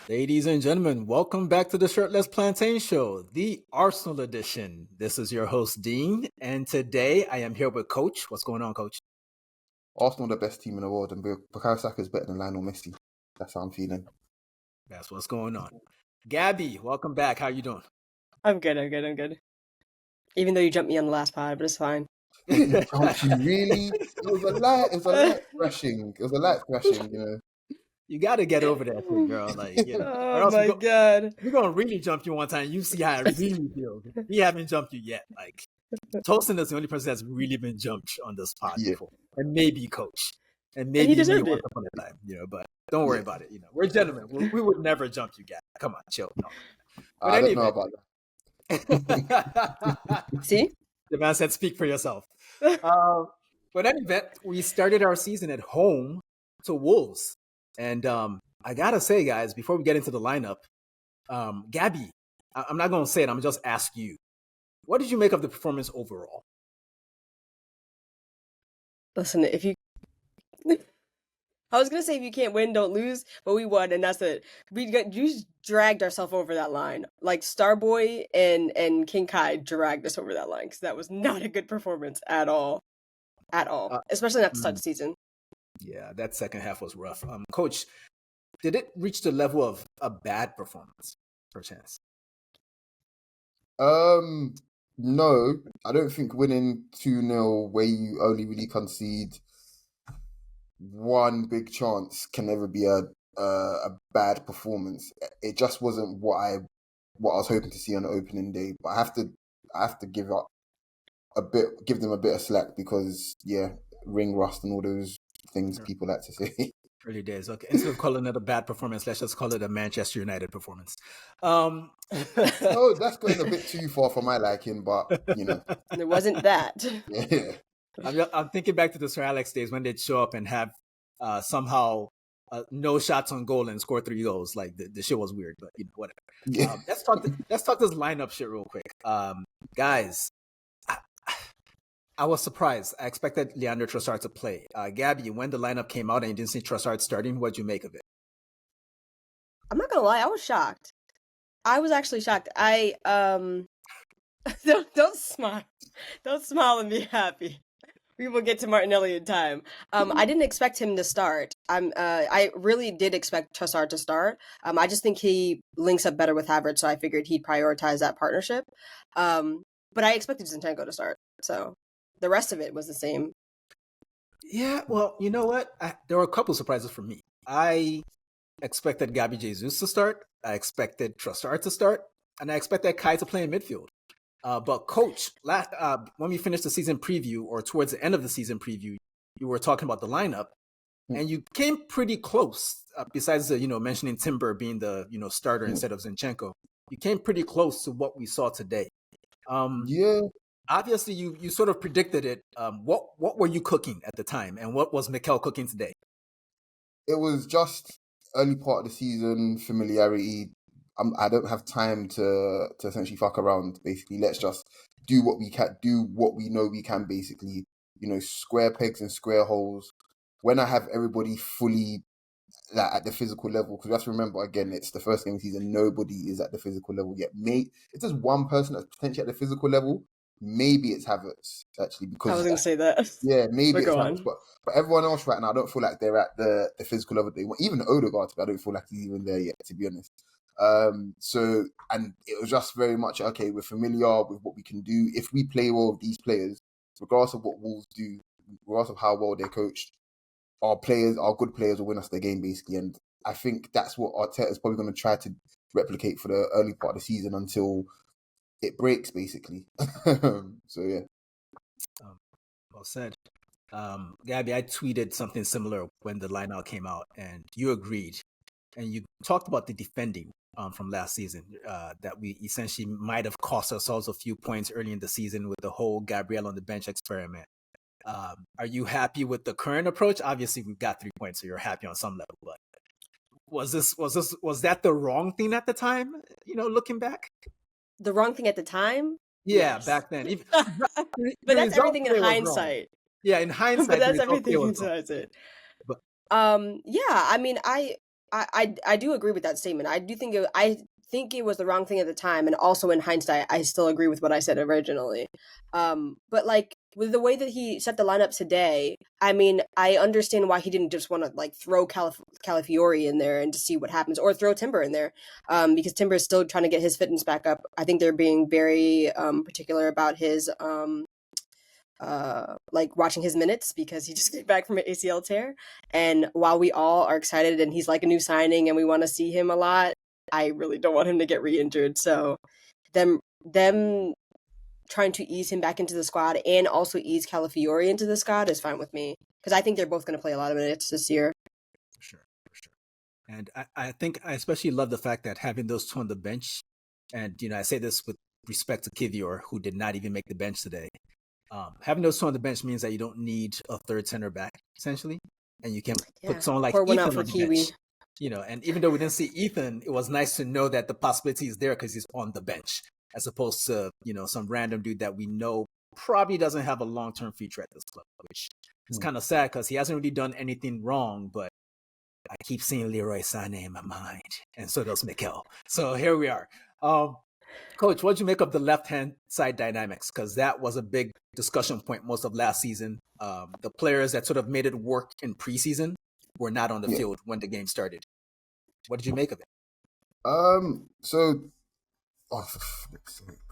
Ladies and gentlemen, welcome back to the Shirtless Plantain Show, the Arsenal edition. This is your host, Dean, and today I am here with Coach. What's going on, Coach? Arsenal the best team in the world, and Bukayo Saka is better than Lionel Messi. That's how I'm feeling. That's what's going on. Gabby, welcome back. How you doing? I'm good. Even though you jumped me on the last pod, but it's fine. Jumped you really? It was a light thrashing. It was a light thrashing, you know. You got to get over that shit, girl. Like, you know, Oh my God. We're going to really jump you one time. You see how it really feels. We haven't jumped you yet. Like, Tolson is the only person that's really been jumped on this pod before. And maybe Coach. And maybe he deserved it. Upon a time, you know, but don't worry about it. You know, we're gentlemen. We would never jump you, guys. Come on, chill. No. I don't know about that. See? The man said, speak for yourself. But any event, we started our season at home to Wolves. And I got to say, guys, before we get into the lineup, Gabby, I'm not going to say it. I'm just ask you. What did you make of the performance overall? Listen, I was going to say if you can't win, don't lose, but we won, and that's it. You just dragged ourselves over that line. Like Starboy and King Kai dragged us over that line because that was not a good performance at all. Especially not to start the season. Yeah, that second half was rough. Coach, did it reach the level of a bad performance, perchance? No, I don't think winning 2-0 where you only really concede one big chance can never be a bad performance. It just wasn't what I was hoping to see on the opening day. But I have to give them a bit of slack because ring rust and all those things people like to say. Early days. Okay. Instead of calling it a bad performance, let's just call it a Manchester United performance. Oh, that's going a bit too far for my liking, but you know. It wasn't that. Yeah. I'm thinking back to the Sir Alex days when they'd show up and have somehow no shots on goal and score 3 goals. Like the shit was weird, but you know, whatever. Yeah. Let's talk this lineup shit real quick. Guys, I was surprised. I expected Leandro Trossard to play. Gabby, when the lineup came out and you didn't see Trossard starting, what'd you make of it? I'm not gonna lie, I was shocked. I was actually shocked. I don't smile. Don't smile and be happy. We will get to Martinelli in time. I didn't expect him to start. I really did expect Trossard to start. I just think he links up better with Havertz, so I figured he'd prioritize that partnership. But I expected Zinchenko to start. So the rest of it was the same. Yeah, well, you know what? There were a couple surprises for me. I expected Gabby Jesus to start. I expected Trossard to start. And I expected Kai to play in midfield. But Coach, when we finished the season preview or towards the end of the season preview, you were talking about the lineup. And you came pretty close, besides mentioning Timber being the starter instead of Zinchenko. You came pretty close to what we saw today. Obviously, you sort of predicted it. What were you cooking at the time, and what was Mikel cooking today? It was just early part of the season, familiarity. I don't have time to essentially fuck around. Basically, let's just do what we can, do what we know we can. Basically, square pegs and square holes. When I have everybody fully at the physical level, because we have to remember again, it's the first game of the season. Nobody is at the physical level yet. If there's one person that's potentially at the physical level, maybe it's Havertz, actually, because I was going to say that. Yeah, maybe it's Havertz, but everyone else right now, I don't feel like they're at the physical level they want. Even Odegaard, I don't feel like he's even there yet, to be honest. So, and it was just very much, okay, we're familiar with what we can do. If we play well with these players, regardless of what Wolves do, regardless of how well they're coached, our good players will win us the game, basically. And I think that's what Arteta is probably going to try to replicate for the early part of the season until it breaks, basically. So, yeah. Well said. Gabby, I tweeted something similar when the lineup came out, and you agreed. And you talked about the defending from last season, that we essentially might have cost ourselves a few points early in the season with the whole Gabriel on the bench experiment. Are you happy with the current approach? Obviously, we've got 3 points, so you're happy on some level. But was that the wrong thing at the time? Looking back, the wrong thing at the time. Yeah, yes. Back then. But that's everything in hindsight. Yeah, in hindsight. But that's everything in hindsight. Yeah, I mean, I I do agree with that statement. I think it was the wrong thing at the time, and also in hindsight, I still agree with what I said originally. But like with the way that he set the lineup today, I mean, I understand why he didn't just want to like throw Calafiori in there and to see what happens, or throw Timber in there, because Timber is still trying to get his fitness back up. I think they're being very particular about his like watching his minutes because he just came back from an ACL tear. And while we all are excited and he's like a new signing and we want to see him a lot, I really don't want him to get re-injured. So them trying to ease him back into the squad and also ease Calafiori into the squad is fine with me because I think they're both going to play a lot of minutes this year. For sure, for sure. And I think I especially love the fact that having those two on the bench, and I say this with respect to Kivior, who did not even make the bench today. Having those two on the bench means that you don't need a third center back, essentially, and you can put someone like Pour one Ethan out for on the Kiwi. bench. And even though we didn't see Ethan, it was nice to know that the possibility is there because he's on the bench, as opposed to some random dude that we know probably doesn't have a long-term future at this club, which is kind of sad because he hasn't really done anything wrong, but I keep seeing Leroy Sané in my mind, and so does Mikel. So here we are. Coach, what did you make of the left-hand side dynamics? Because that was a big discussion point most of last season. The players that sort of made it work in preseason were not on the field when the game started. What did you make of it?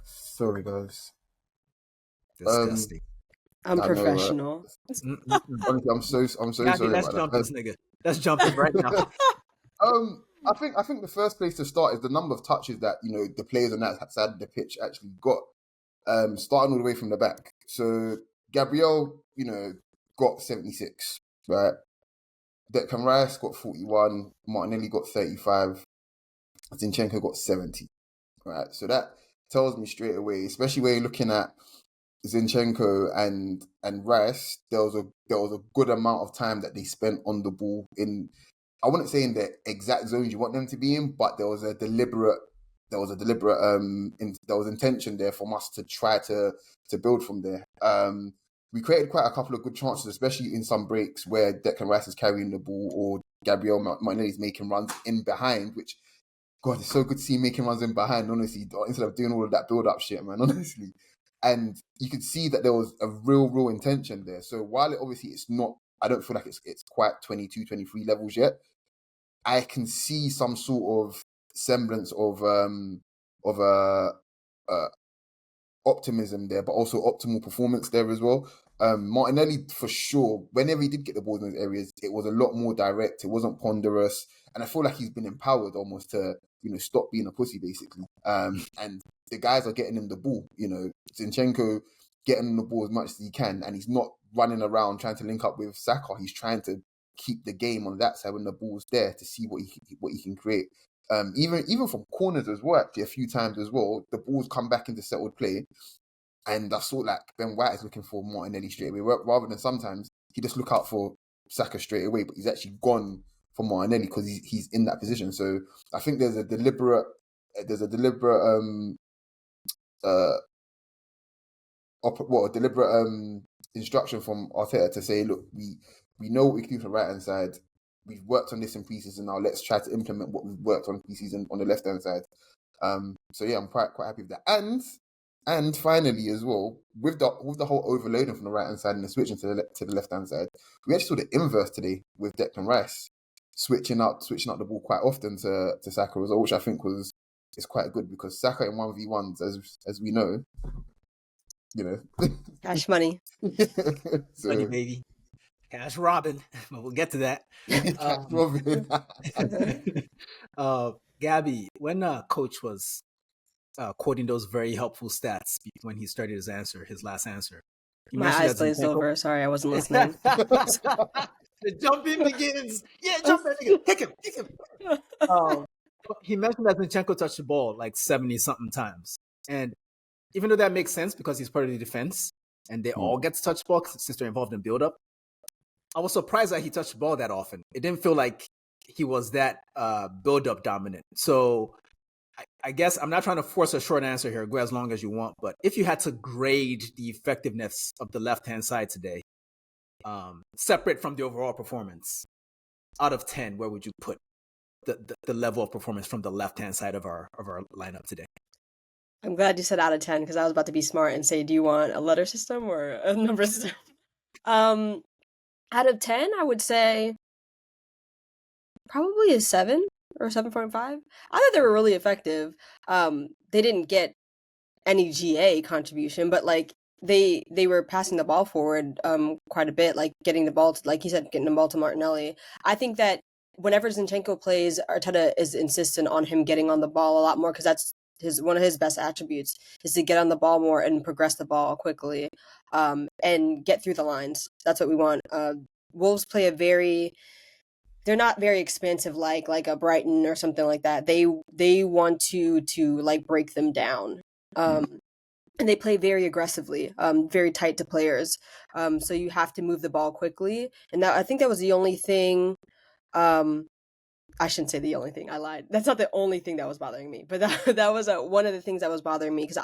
Sorry guys. Disgusting. Unprofessional. Honestly, I'm so sorry. Let's jump this nigga. Let's jump him right now. I think the first place to start is the number of touches that the players on that side of the pitch actually got, starting all the way from the back. So Gabriel, got 76, right? Declan Rice got 41, Martinelli got 35, Zinchenko got 70, right? So that tells me straight away, especially when you're looking at Zinchenko and Rice, there was a good amount of time that they spent on the ball in. I wouldn't say in the exact zones you want them to be in, but there was intention there from us to try to build from there. We created quite a couple of good chances, especially in some breaks where Declan Rice is carrying the ball or Gabriel Martinelli is making runs in behind, which, God, it's so good to see him making runs in behind, honestly, instead of doing all of that build-up shit, man, honestly. And you could see that there was a real intention there. So while it's not, I don't feel like it's quite 22, 23 levels yet, I can see some sort of semblance of optimism there, but also optimal performance there as well. Martinelli, for sure, whenever he did get the ball in those areas, it was a lot more direct. It wasn't ponderous. And I feel like he's been empowered almost to, stop being a pussy, basically. And the guys are getting him the ball, Zinchenko getting him the ball as much as he can, and he's not running around trying to link up with Saka. He's trying to keep the game on that side when the ball's there to see what he can create. Even from corners as well, actually, a few times as well, the ball's come back into settled play. And I saw like Ben White is looking for Martinelli straight away, rather than sometimes he just look out for Saka straight away, but he's actually gone for Martinelli because he's in that position. So I think there's a deliberate instruction from Arteta to say, look, we know what we can do for the right hand side. We've worked on this in preseason. Now let's try to implement what we've worked on preseason on the left hand side. So yeah, I'm quite happy with that. And finally, as well, with the whole overloading from the right hand side and the switching to the left hand side, we actually saw the inverse today with Declan Rice switching up the ball quite often to Saka as well, which I think is quite good because Saka in 1v1s, as we know, Cash money. So, money, baby. Cash robbing, but we'll get to that. Cash robbing. Gabby, when Coach was quoting those very helpful stats when he started his last answer. My eyes glazed over. Sorry, I wasn't listening. The jumping begins. Yeah, jump that nigga. Kick him. He mentioned that Zinchenko touched the ball like 70-something times. And even though that makes sense because he's part of the defense and they all get to touch the ball since they're involved in build-up, I was surprised that he touched the ball that often. It didn't feel like he was that build-up dominant. So I guess I'm not trying to force a short answer here. Go as long as you want. But if you had to grade the effectiveness of the left-hand side today, separate from the overall performance, out of 10, where would you put the level of performance from the left-hand side of our lineup today. I'm glad you said out of 10 because I was about to be smart and say, do you want a letter system or a number system? Out of 10, I would say probably a 7 or 7.5. I thought they were really effective. They didn't get any GA contribution, but like they were passing the ball forward quite a bit, like getting the ball to, like you said, getting the ball to Martinelli. I think that whenever Zinchenko plays, Arteta is insistent on him getting on the ball a lot more because that's one of his best attributes is to get on the ball more and progress the ball quickly, and get through the lines. That's what we want. Wolves play they're not very expansive like a Brighton or something like that. They want to like break them down. And they play very aggressively, very tight to players. So you have to move the ball quickly. And I think that was the only thing. I shouldn't say the only thing. I lied. That's not the only thing that was bothering me, but that was one of the things that was bothering me because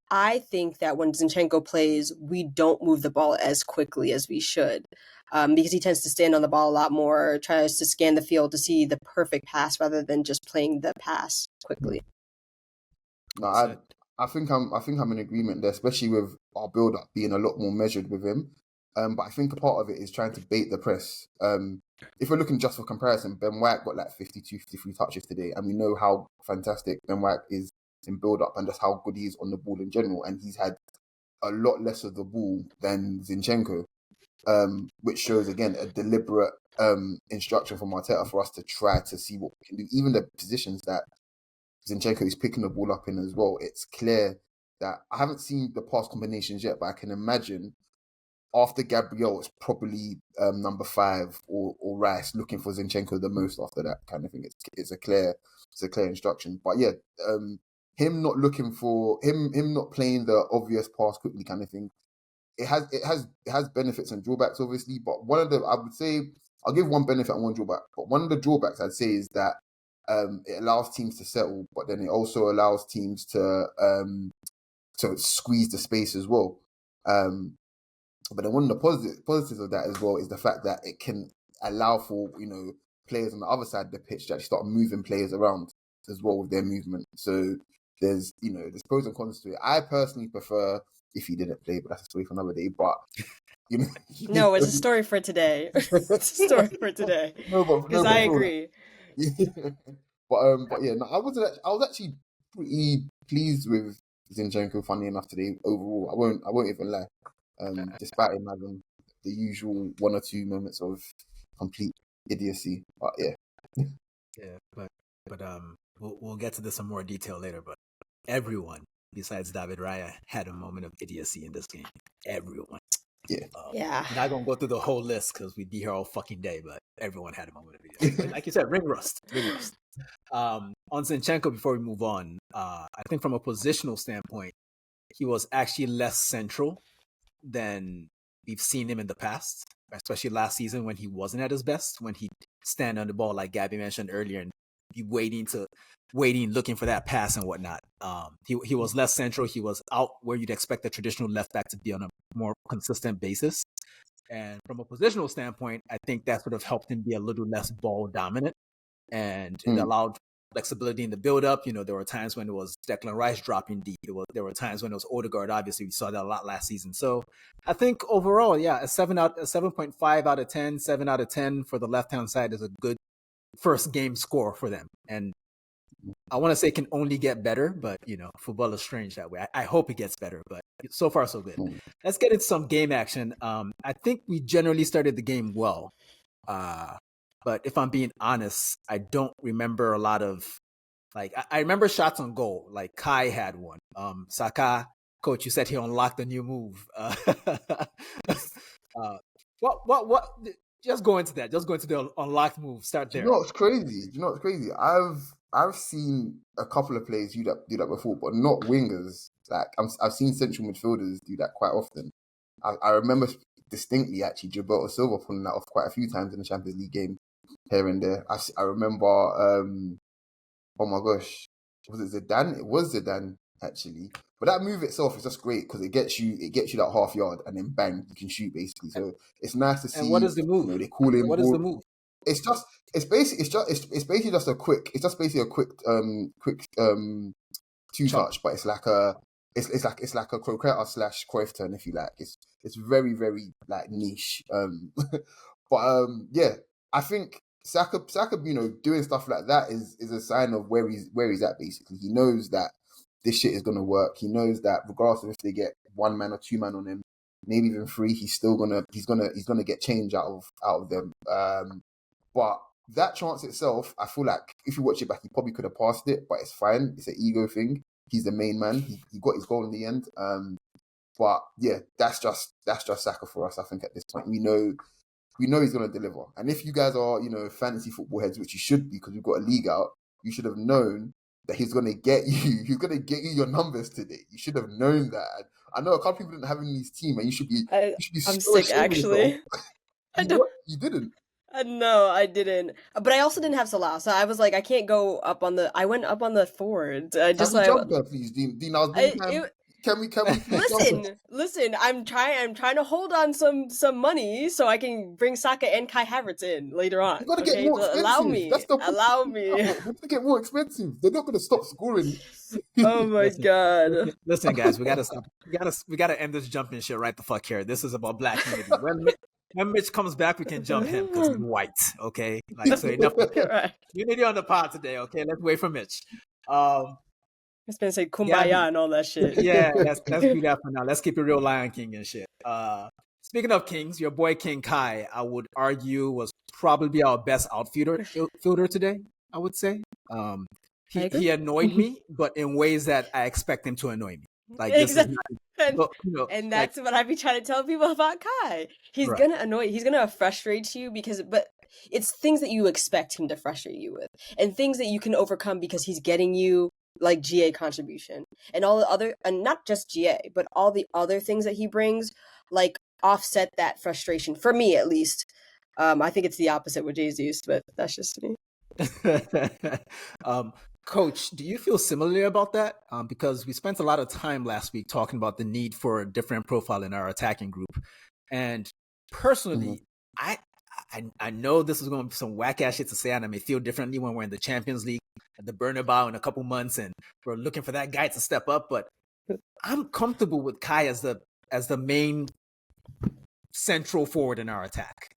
I think that when Zinchenko plays, we don't move the ball as quickly as we should. Because he tends to stand on the ball a lot more, tries to scan the field to see the perfect pass rather than just playing the pass quickly. No, I think I'm in agreement there, especially with our build up being a lot more measured with him. But I think a part of it is trying to bait the press. If we're looking just for comparison, Ben White got like 52, 53 touches today, and we know how fantastic Ben White is in build up and just how good he is on the ball in general. And he's had a lot less of the ball than Zinchenko, which shows again a deliberate instruction from Arteta for us to try to see what we can do. Even the positions that Zinchenko is picking the ball up in as well, it's clear that I haven't seen the pass combinations yet, but I can imagine after Gabriel, it's probably number 5 or Rice looking for Zinchenko the most after that kind of thing. It's a clear instruction. But yeah, him not looking for him not playing the obvious pass quickly kind of thing. It has benefits and drawbacks, obviously. But one of the, I would say, I'll give one benefit and one drawback. But one of the drawbacks I'd say is that it allows teams to settle, but then it also allows teams to squeeze the space as well. But then one of the positives of that as well is the fact that it can allow for, players on the other side of the pitch to actually start moving players around as well with their movement. So there's pros and cons to it. I personally prefer if he didn't play, but that's a story for another day. But no, it's a story for today. It's a story for today. Because I agree. But yeah, no, I was actually pretty pleased with Zinchenko. Funny enough, today overall, I won't even lie. Despite him having the usual 1 or 2 moments of complete idiocy, but yeah, but we'll get to this in more detail later. But everyone besides David Raya had a moment of idiocy in this game. Everyone. Yeah. I'm not gonna go through the whole list because we'd be here all fucking day. But everyone had a moment of idiocy. Like you said, ring rust. On Zinchenko, before we move on, I think from a positional standpoint, he was actually less central than we've seen him in the past, especially last season when he wasn't at his best, when he'd stand on the ball like Gabby mentioned earlier and be waiting, looking for that pass and whatnot. He was less central. He was out where you'd expect a traditional left back to be on a more consistent basis. And from a positional standpoint, I think that sort of helped him be a little less ball dominant, and it allowed flexibility in the build-up. There were times when it was Declan Rice dropping deep. There were times when it was Odegaard. Obviously, we saw that a lot last season. So I think overall, yeah, a 7.5 out of 10, 7 out of 10 for the left-hand side is a good first game score for them. And I want to say it can only get better, but football is strange that way. I hope it gets better, but so far so good. Let's get into some game action. I think we generally started the game well. But if I'm being honest, I don't remember a lot of, I remember shots on goal. Like Kai had one. Saka, coach, you said he unlocked a new move. What? Just go into that. Just go into the unlocked move. Start there. Do you know what's crazy? I've seen a couple of players do that before, but not wingers. Like I've seen central midfielders do that quite often. I remember distinctly actually Gilberto Silva pulling that off quite a few times in the Champions League game here and there. I remember, oh my gosh, was it Zidane? It was Zidane actually. But that move itself is just great because it gets you that half yard and then bang, you can shoot basically. So it's nice to see. And what is the move? They call him. What is the move? it's basically just a quick. It's just basically a quick two touch, but it's like a it's like a croqueta / Cruyff turn, if you like. It's very very like niche. But yeah, I think Saka, doing stuff like that is a sign of where he's at. Basically, he knows that this shit is gonna work. He knows that regardless of if they get one man or two man on him, maybe even three, he's gonna get change out of them. But that chance itself, I feel like if you watch it back, he probably could have passed it, but it's fine. It's an ego thing. He's the main man. He got his goal in the end. But yeah, that's just Saka for us. I think at this point we know he's going to deliver. And if you guys are fantasy football heads, which you should be because we've got a league out, you should have known that he's going to get you. He's going to get you your numbers today. You should have known that. And I know a couple people didn't have him in his team, and you should be. I'm so sick actually. You didn't. No, I didn't. But I also didn't have Salah, so I was like, I can't go up on the. I went up on the forwards. Can we jump there, please, Dean? Can we listen? I'm trying to hold on some money so I can bring Saka and Kai Havertz in later on. You gotta get more expensive. Allow me. That's the Allow me. We're gonna get more expensive. They're not gonna stop scoring. Oh my god! Listen, guys, we gotta stop. We gotta end this jumping shit right the fuck here. This is about black community. When Mitch comes back, we can jump him because he's white. Okay, like so enough. Right. Unity on the pod today. Okay, let's wait for Mitch. It's been say kumbaya and all that shit. Yeah, let's do that for now. Let's keep it real Lion King and shit. Speaking of kings, your boy King Kai, I would argue, was probably our best outfielder today. I would say. He annoyed me, but in ways that I expect him to annoy me. Like exactly. This is not, and that's what I be trying to tell people about Kai. He's gonna annoy you. He's gonna frustrate you but it's things that you expect him to frustrate you with, and things that you can overcome because he's getting you like GA contribution and all the other, and not just GA, but all the other things that he brings, like offset that frustration. For me, at least, I think it's the opposite with Jesus, but that's just me. Coach, do you feel similarly about that? Because we spent a lot of time last week talking about the need for a different profile in our attacking group. And personally, I know this is going to be some whack ass shit to say, and I may feel differently when we're in the Champions League at the Bernabeu in a couple months and we're looking for that guy to step up. But I'm comfortable with Kai as the main central forward in our attack.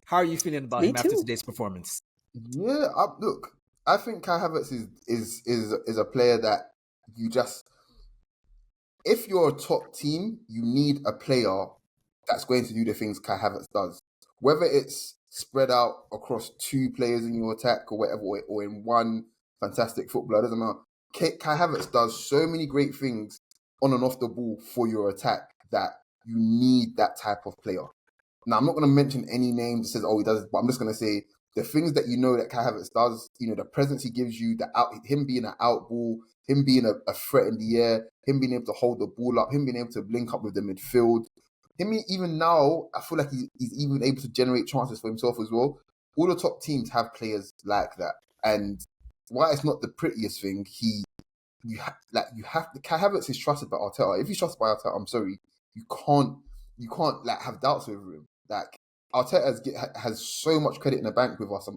How are you feeling about him after today's performance? Yeah, look, I think Kai Havertz is a player that you just, if you're a top team, you need a player that's going to do the things Kai Havertz does. Whether it's spread out across two players in your attack or whatever, or in one fantastic footballer, doesn't matter. Kai Havertz does so many great things on and off the ball for your attack that you need that type of player. Now, I'm not going to mention any names that says, he does, but I'm just going to say the things that you know that Kai Havertz does, the presence he gives you, him being an out ball, him being a threat in the air, him being able to hold the ball up, him being able to link up with the midfield. Even now, I feel like he's even able to generate chances for himself as well. All the top teams have players like that. And while it's not the prettiest thing, Kai Havertz is trusted by Arteta. If he's trusted by Arteta, I'm sorry, you can't like have doubts over him. Like Arteta has so much credit in the bank with us.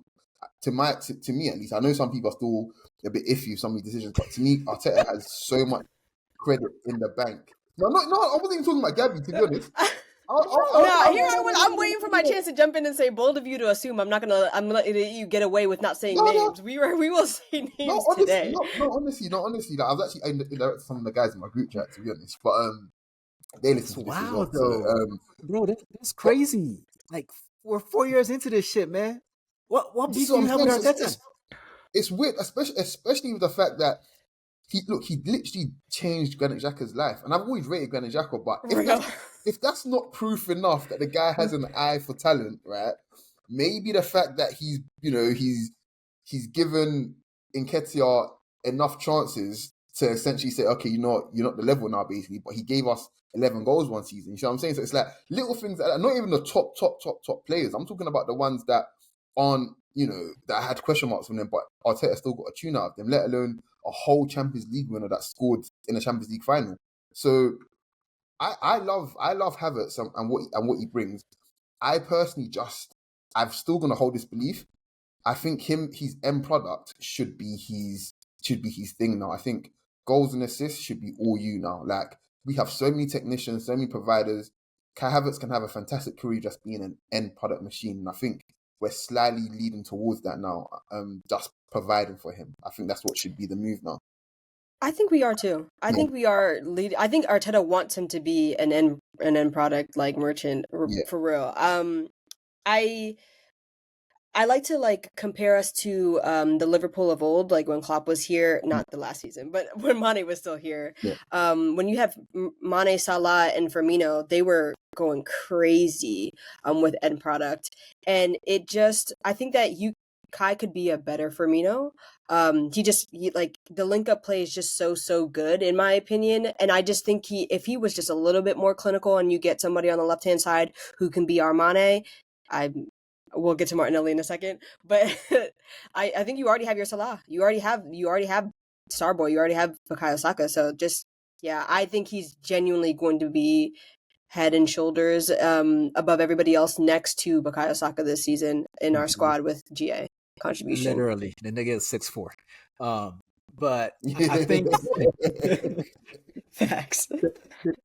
To me at least, I know some people are still a bit iffy with some of these decisions, but to me, Arteta has so much credit in the bank. No, I wasn't even talking about Gabby, to be honest. I'm waiting for my chance to jump in and say, bold of you to assume I'm gonna let you get away with not saying names. We will say names today. Honestly. Like, I was actually indirected some of the guys in my group chat, to be honest. But they listen to this as well. Though. Bro, that's crazy. Like, we're 4 years into this shit, man. What beef do you have with Arteta? It's weird, especially with the fact that he literally changed Granit Xhaka's life. And I've always rated Granit Xhaka, but if that's not proof enough that the guy has an eye for talent, right? Maybe the fact that he's given Nketiah enough chances to essentially say, okay, you're not the level now, basically, but he gave us 11 goals one season. You know what I'm saying? So it's like little things like that. Not even the top players. I'm talking about the ones that aren't, that had question marks on them, but Arteta still got a tune out of them, let alone a whole Champions League winner that scored in a Champions League final. So I love Havertz and what he brings. I personally I've still gonna hold this belief I think his end product should be his thing now. I think goals and assists should be all you now. Like, we have so many technicians, so many providers. Kai Havertz can have a fantastic career just being an end product machine. And I think we're slightly leading towards that now. Just providing for him. I think that's what should be the move now. I think we are too. I think we are I think Arteta wants him to be an end product, like merchant, for real. I like to compare us to the Liverpool of old, like when Klopp was here, not the last season, but when Mane was still here. Yeah. When you have Mane, Salah, and Firmino, they were going crazy with end product, and I think that Kai could be a better Firmino. The link up play is just so good in my opinion, and I just think if he was just a little bit more clinical, and you get somebody on the left hand side who can be our Mane, we'll get to Martinelli in a second, but I think you already have your Salah. You already have Starboy. You already have Bukayo Saka. So I think he's genuinely going to be head and shoulders above everybody else next to Bukayo Saka this season in our squad with GA contribution. Literally, the nigga is 6'4". But I think facts.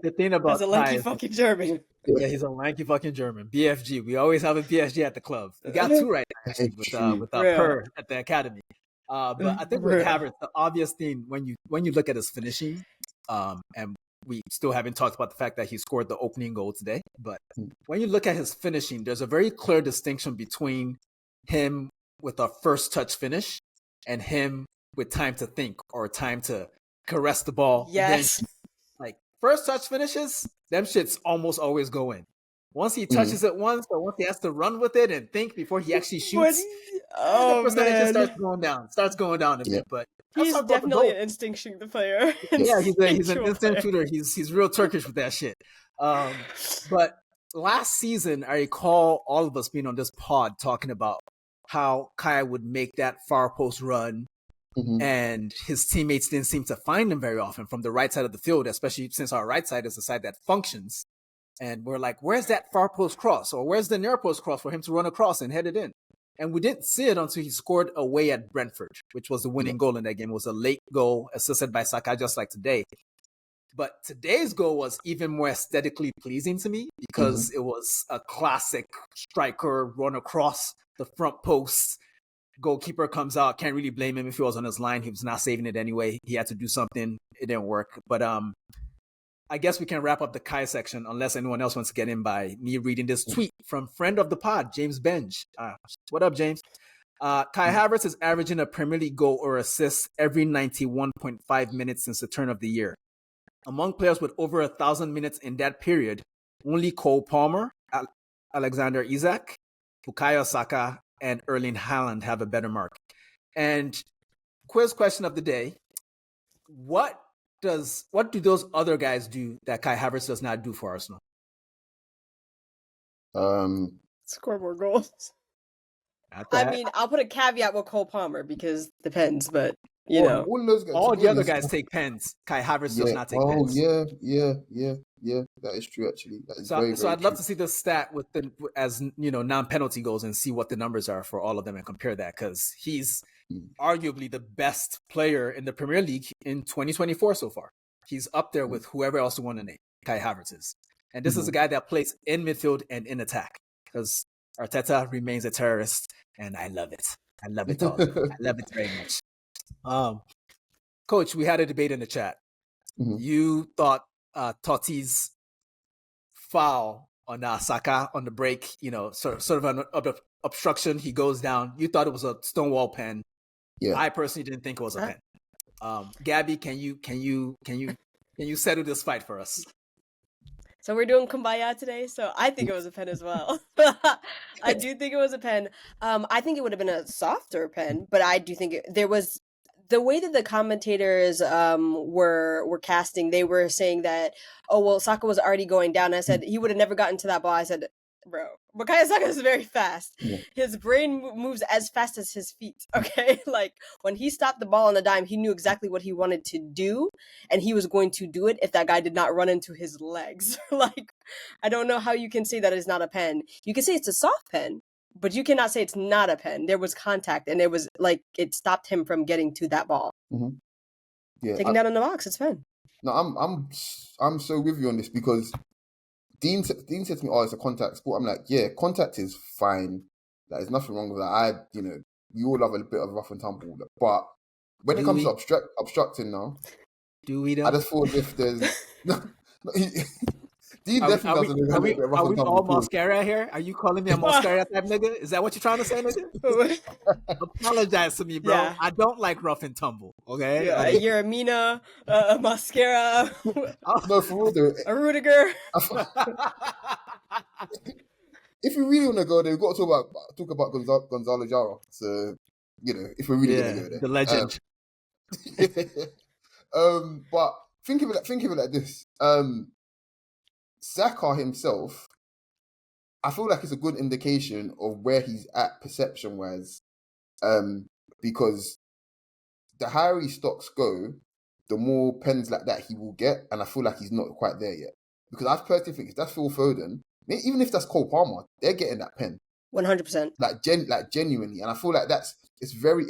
The thing about That's a lanky fucking German. Yeah, he's a lanky fucking German. BFG. We always have a BFG at the club. We got two right now, actually, with Per at the academy. But I think with Havertz, the obvious thing when you look at his finishing, and we still haven't talked about the fact that he scored the opening goal today. But when you look at his finishing, there's a very clear distinction between him with a first touch finish and him with time to think or time to caress the ball. Yes. Like first touch finishes, them shits almost always go in. Once he touches it once, or once he has to run with it and think before he actually shoots, the percentage starts going down a bit. But he's definitely an instinct shooter player. Yeah, he's an instant shooter. He's real Turkish with that shit. But last season, I recall all of us being on this pod talking about how Kai would make that far post run, and his teammates didn't seem to find him very often from the right side of the field, especially since our right side is the side that functions. And we're like, where's that far post cross? Or where's the near post cross for him to run across and head it in? And we didn't see it until he scored away at Brentford, which was the winning goal in that game. It was a late goal assisted by Saka, just like today. But today's goal was even more aesthetically pleasing to me because it was a classic striker run across the front post. Goalkeeper comes out. Can't really blame him if he was on his line. He was not saving it anyway. He had to do something. It didn't work. But I guess we can wrap up the Kai section unless anyone else wants to get in by me reading this tweet from friend of the pod, James Benj. What up, James? Kai Havertz is averaging a Premier League goal or assist every 91.5 minutes since the turn of the year. Among players with over 1,000 minutes in that period, only Cole Palmer, Alexander Isak, Bukayo Saka, and Erling Haaland have a better mark. And quiz question of the day: What do those other guys do that Kai Havertz does not do for Arsenal? Score more goals. I mean, I'll put a caveat with Cole Palmer because depends, but you know, all the other guys take pens. Kai Havertz does not take pens. Yeah. That is true. Actually, that is so I'd love to see the stat with as non-penalty goals and see what the numbers are for all of them and compare that, because he's arguably the best player in the Premier League in 2024 so far. He's up there with whoever else you want to name. Kai Havertz is, and this is a guy that plays in midfield and in attack because Arteta remains a terrorist, and I love it. I love it all. I love it very much. Coach, we had a debate in the chat. You thought Totti's foul on Saka on the break, sort of an obstruction. He goes down. You thought it was a Stonewall pen. Yeah. I personally didn't think it was a pen. Gabby, can you settle this fight for us? So we're doing Kumbaya today, so I think it was a pen as well. I do think it was a pen. I think it would have been a softer pen, but I do think there was the way that the commentators were casting. They were saying that, Saka was already going down. I said he would have never gotten to that ball. I said, bro, Bukayo Saka is very fast. Yeah. His brain moves as fast as his feet, okay? Like, when he stopped the ball on the dime, he knew exactly what he wanted to do, and he was going to do it if that guy did not run into his legs. Like, I don't know how you can say that is not a pen. You can say it's a soft pen, but you cannot say it's not a pen. There was contact, and it was like it stopped him from getting to that ball. Mm-hmm. Yeah, Taking that on the box, it's pen. No, I'm so with you on this because Dean said to me, "Oh, it's a contact sport." I'm like, "Yeah, contact is fine. There's nothing wrong with that. We all love a bit of rough and tumble, but when it comes to obstructing now, do we though? I just feel as if there's Dean definitely are we, doesn't have a bit of rough are and we tumble. all mascara here? Are you calling me a mascara type nigga? Is that what you're trying to say, nigga? Apologize to me, bro. Yeah. I don't like rough and tumble. Okay. Yeah, Like, you're a Mina, a mascara, No, for real, a Rudiger. If we really want to go there, we've got to talk about Gonzalo Jara. So, if we're really going to go there. The legend. But think of it like this. Saka himself, I feel like it's a good indication of where he's at perception-wise. Because the higher his stocks go, the more pens like that he will get, and I feel like he's not quite there yet. Because I personally think if that's Phil Foden, even if that's Cole Palmer, they're getting that pen 100%. like genuinely, and I feel like it's very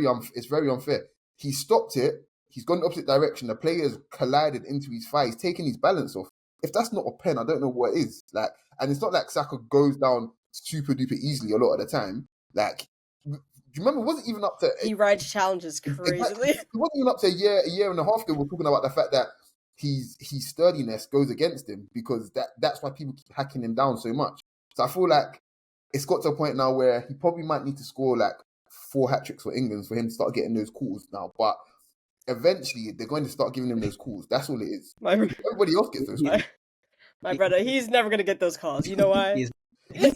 unfair. He stopped it. He's gone the opposite direction. The player's collided into his thigh. He's taken his balance off. If that's not a pen, I don't know what is. Like, and it's not like Saka goes down super duper easily a lot of the time. Like, do you remember? It wasn't even up to. He rides challenges crazily. It wasn't even up to a year and a half ago. We're talking about the fact that his sturdiness goes against him because that's why people keep hacking him down so much. So I feel like it's got to a point now where he probably might need to score like 4 hat-tricks for England for him to start getting those calls now. But eventually, they're going to start giving him those calls. That's all it is. Everybody else gets those calls. My brother, he's never going to get those calls. You know why? We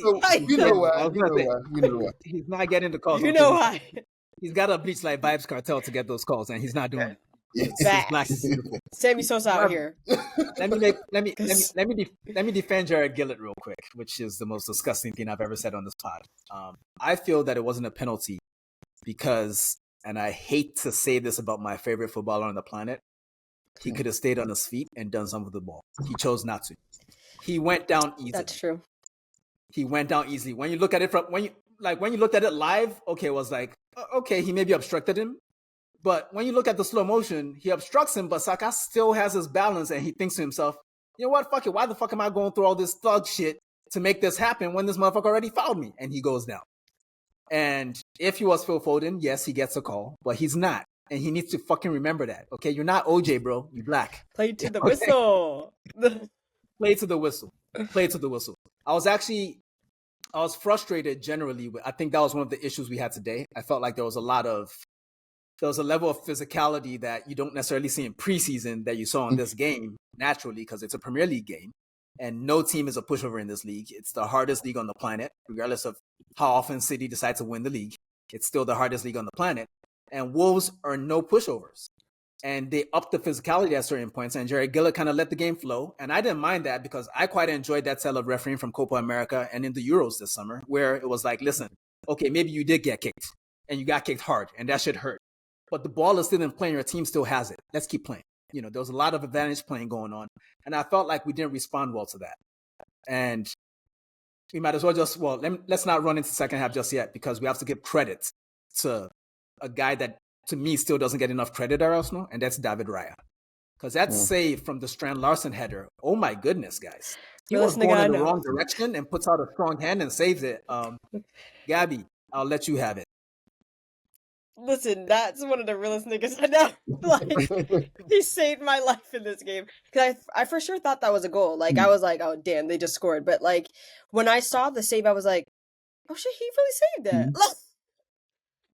know why. He's not getting the calls. You know why? He's got a Bleach Light Vibes cartel to get those calls, and he's not doing it. Yes. Sammy Sosa out here. Let me defend Jared Gillett real quick, which is the most disgusting thing I've ever said on this pod. I feel that it wasn't a penalty because, and I hate to say this about my favorite footballer on the planet, he could have stayed on his feet and done something with the ball. He chose not to. He went down easily. That's true. He went down easily. When you look at it when you looked at it live, okay, it was like, okay, he maybe obstructed him. But when you look at the slow motion, he obstructs him, but Saka still has his balance and he thinks to himself, you know what, fuck it, why the fuck am I going through all this thug shit to make this happen when this motherfucker already fouled me? And he goes down. And if he was Phil Foden, yes, he gets a call, but he's not. And he needs to fucking remember that, okay? You're not OJ, bro. You're black. Play to the whistle. Play to the whistle. Play to the whistle. I was frustrated generally. I think that was one of the issues we had today. I felt like there was a level of physicality that you don't necessarily see in preseason that you saw in this game naturally because it's a Premier League game and no team is a pushover in this league. It's the hardest league on the planet, regardless of how often City decides to win the league. It's still the hardest league on the planet. And Wolves are no pushovers. And they upped the physicality at certain points, and Jared Gillett kind of let the game flow. And I didn't mind that because I quite enjoyed that style of refereeing from Copa America and in the Euros this summer, where it was like, listen, okay, maybe you did get kicked and you got kicked hard and that shit hurt. But the ball is still in play and your team still has it. Let's keep playing. There was a lot of advantage playing going on. And I felt like we didn't respond well to that. And we might as well let's not run into the second half just yet because we have to give credit to a guy that, to me, still doesn't get enough credit at Arsenal, and that's David Raya. Because that save from the Strand Larson header, oh my goodness, guys. He was going in the wrong direction and puts out a strong hand and saves it. Gabby, I'll let you have it. Listen, that's one of the realest niggas I know. Like, he saved my life in this game. Because I for sure thought that was a goal. Like, I was like, oh, damn, they just scored. But, like, when I saw the save, I was like, oh, shit, he really saved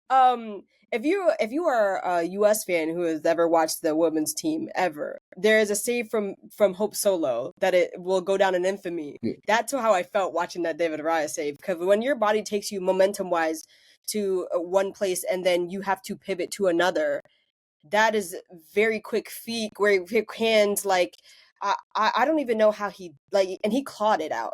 that. If you are a US fan who has ever watched the women's team ever, there is a save from Hope Solo that it will go down in infamy. Yeah. That's how I felt watching that David Raya save. Because when your body takes you momentum wise to one place and then you have to pivot to another, that is very quick feet, where quick hands. Like I don't even know how he and he clawed it out,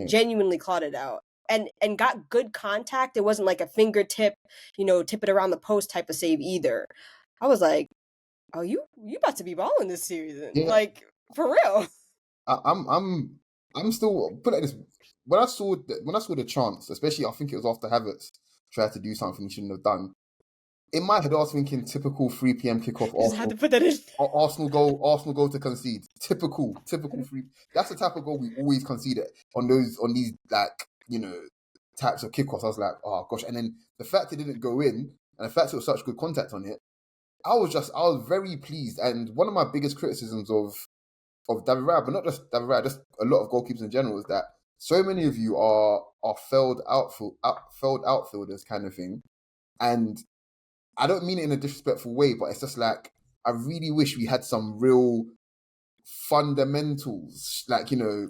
genuinely clawed it out. And got good contact. It wasn't like a fingertip, tip it around the post type of save either. I was like, oh, you about to be balling this season. Yeah. Like, for real. I'm still put it like this. When I saw the chance, especially I think it was after Havertz tried to do something he shouldn't have done. In my head, I was thinking typical 3 p.m. kickoff You just had to put that in. Arsenal goal to concede. Typical 3. That's the type of goal we always concede on these like, you know, types of kickoffs. I was like, oh gosh. And then the fact it didn't go in and the fact it was such good contact on it, I was very pleased. And one of my biggest criticisms of David Raya, but not just David Raya, just a lot of goalkeepers in general, is that so many of you are failed outfielders kind of thing. And I don't mean it in a disrespectful way, but it's just like, I really wish we had some real fundamentals, like, you know,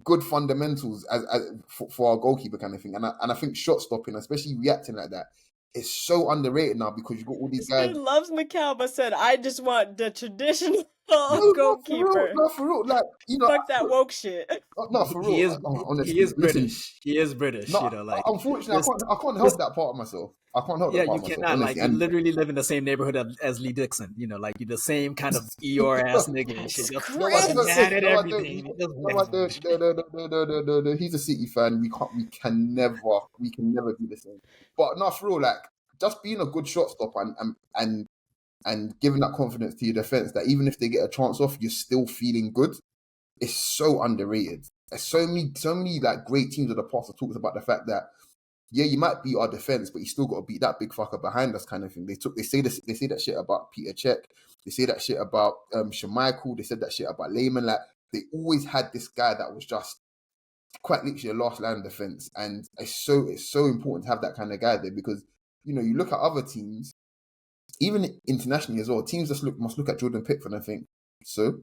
good fundamentals for our goalkeeper kind of thing. And I think shot stopping, especially reacting like that, is so underrated now because you've got all these guys. He loves Macau, but said, I just want the traditional goalkeeper. No, for real. Like, you know, fuck that woke shit. No, for real. He is, honestly, he is listen, British. He is British. No, you know, like unfortunately, I can't help that part of myself. I can't help that yeah, part you of myself. cannot. Honestly. Like, you literally live in the same neighborhood as Lee Dixon. You know, like you're the same kind of Eeyore ass nigga and shit. Just No, I mad at don't. everything. No, I don't. No. He's a City fan. We can never be the same. But no, for real, like just being a good shot stopper and giving that confidence to your defense that even if they get a chance off, you're still feeling good. It's so underrated. There's so many like great teams of the past that talks about the fact that yeah, you might beat our defense, but you still got to beat that big fucker behind us, kind of thing. They say that shit about Peter Cech. They say that shit about Schmeichel. They said that shit about Lehman. Like they always had this guy that was just quite literally a last line defense, and it's so important to have that kind of guy there because you know you look at other teams, even internationally as well. Teams just must look at Jordan Pickford and think, so,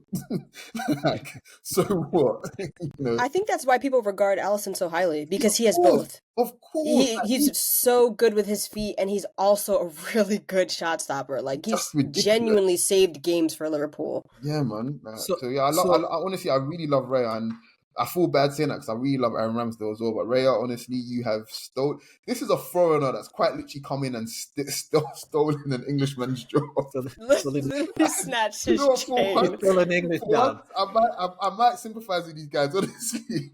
like, so what? You know? I think that's why people regard Alisson so highly because he has both. Of course, he's so good with his feet, and he's also a really good shot stopper. Like he's genuinely saved games for Liverpool. Yeah, man. So yeah, I honestly, I really love Raya, and I feel bad saying that because I really love Aaron Ramsdale as well. But Raya, honestly, you have stolen. This is a foreigner that's quite literally come in and stolen an Englishman's job. Literally snatched his chain. Still an English job. I might sympathize with these guys, honestly.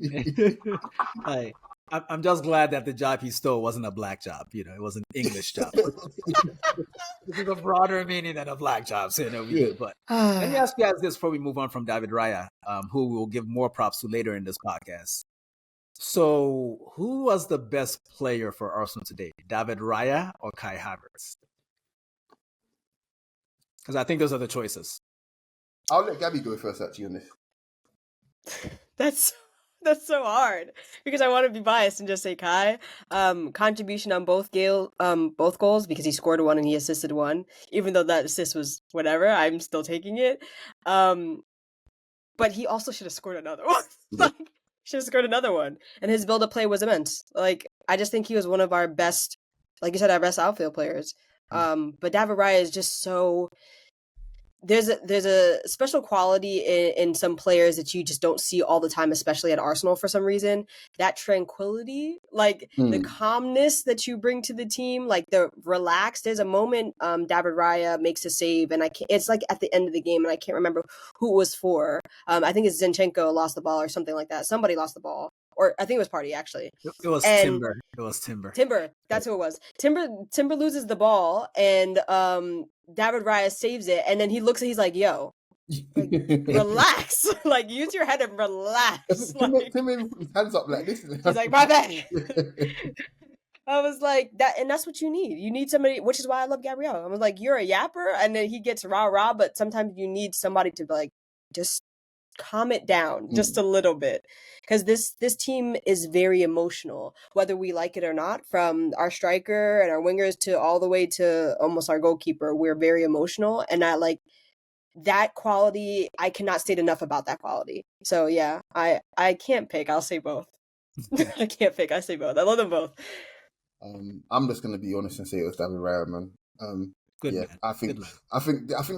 Hey, I'm just glad that the job he stole wasn't a black job. You know, it was an English job. This is a broader meaning than a black job. So, you know, we do. But let me ask you guys this before we move on from David Raya, who we'll give more props to later in this podcast. So, who was the best player for Arsenal today? David Raya or Kai Havertz? Because I think those are the choices. I'll let Gabby go first, actually, on this. That's so hard because I want to be biased and just say Kai. Contribution on both goals because he scored one and he assisted one. Even though that assist was whatever, I'm still taking it. But he also should have scored another one. Should have scored another one. And his build-up play was immense. Like I just think he was one of our best, like you said, our best outfield players. But David Raya is just so. There's a special quality in some players that you just don't see all the time, especially at Arsenal for some reason. That tranquility, like the calmness that you bring to the team, like the relaxed. There's a moment David Raya makes a save, and it's like at the end of the game, and I can't remember who it was for. I think it's Zinchenko lost the ball or something like that. Somebody lost the ball. Or I think it was Partey, actually. It was Timber. It was Timber. Timber. That's who it was. Timber loses the ball, and David Raya saves it, and then he looks and he's like, yo, like, relax. Like, use your head and relax. Timber put his hands up like this. He's like, my bad. I was like, that's what you need. You need somebody, which is why I love Gabriel. I was like, you're a yapper, and then he gets rah-rah, but sometimes you need somebody to, like, just calm it down just a little bit, because this team is very emotional, whether we like it or not. From our striker and our wingers to all the way to almost our goalkeeper, we're very emotional, and I like that quality. I cannot state enough about that quality. So yeah, I can't pick. I'll say both. I can't pick. I say both. I love them both. I'm just gonna be honest and say it was David Raya, man. Good yeah, man. I think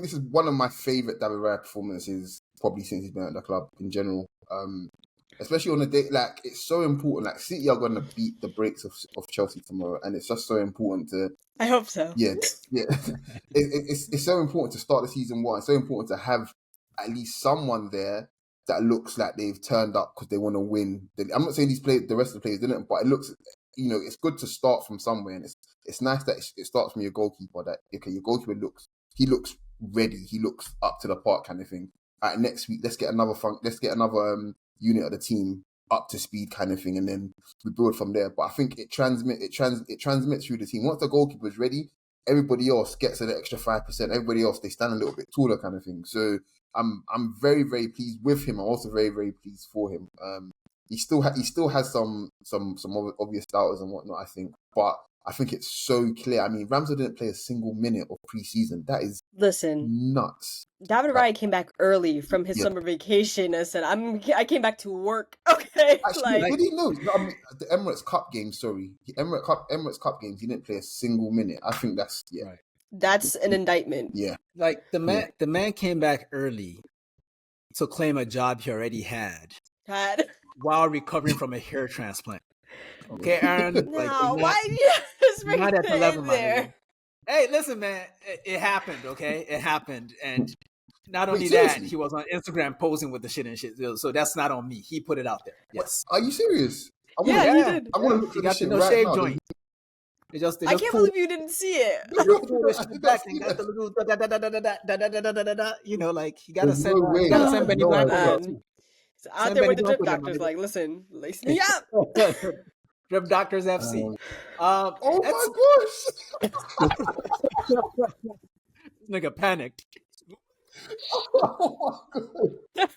this is one of my favorite David Raya performances probably since he's been at the club in general. Especially on a day like it's so important. Like City are going to beat the brakes of Chelsea tomorrow, and it's just so important to. I hope so. Yeah. It's so important to start the season well. It's so important to have at least someone there that looks like they've turned up because they want to win. I'm not saying the rest of the players didn't, but it looks, it's good to start from somewhere, and it's nice that it starts from your goalkeeper. That okay, your goalkeeper looks ready, he looks up to the part, kind of thing. Next week, let's get another unit of the team up to speed, kind of thing, and then we build from there. But I think it transmits through the team. Once the goalkeeper is ready, everybody else gets an extra 5%. Everybody else, they stand a little bit taller, kind of thing. So I'm very, very pleased with him. I'm also very, very pleased for him. He still has some obvious doubters and whatnot, I think, but I think it's so clear. I mean, Ramsdale didn't play a single minute of preseason. That is nuts. David Raya came back early from his summer vacation and said, I came back to work. Okay. Actually, did he know? I mean, the Emirates Cup game, Emirates Cup games, he didn't play a single minute. I think that's, Right. That's an indictment. Yeah. Like the man came back early to claim a job he already had while recovering from a hair transplant. Okay, Aaron. No, why are you just bring not at the level, there? Hey, listen, man. It happened, okay? It happened. And not only that, he was on Instagram posing with the shit and shit. So that's not on me. He put it out there. Yes. Are you serious? He did. I'm going to look He at got this the shit no right shave now. joint. I can't believe you didn't see it. You know, like he gotta send Benny No, Blanco. Out there with the drip doctors, like, listen, lace me up. Drip Doctors FC. Oh my gosh! Nigga panicked. Oh my god!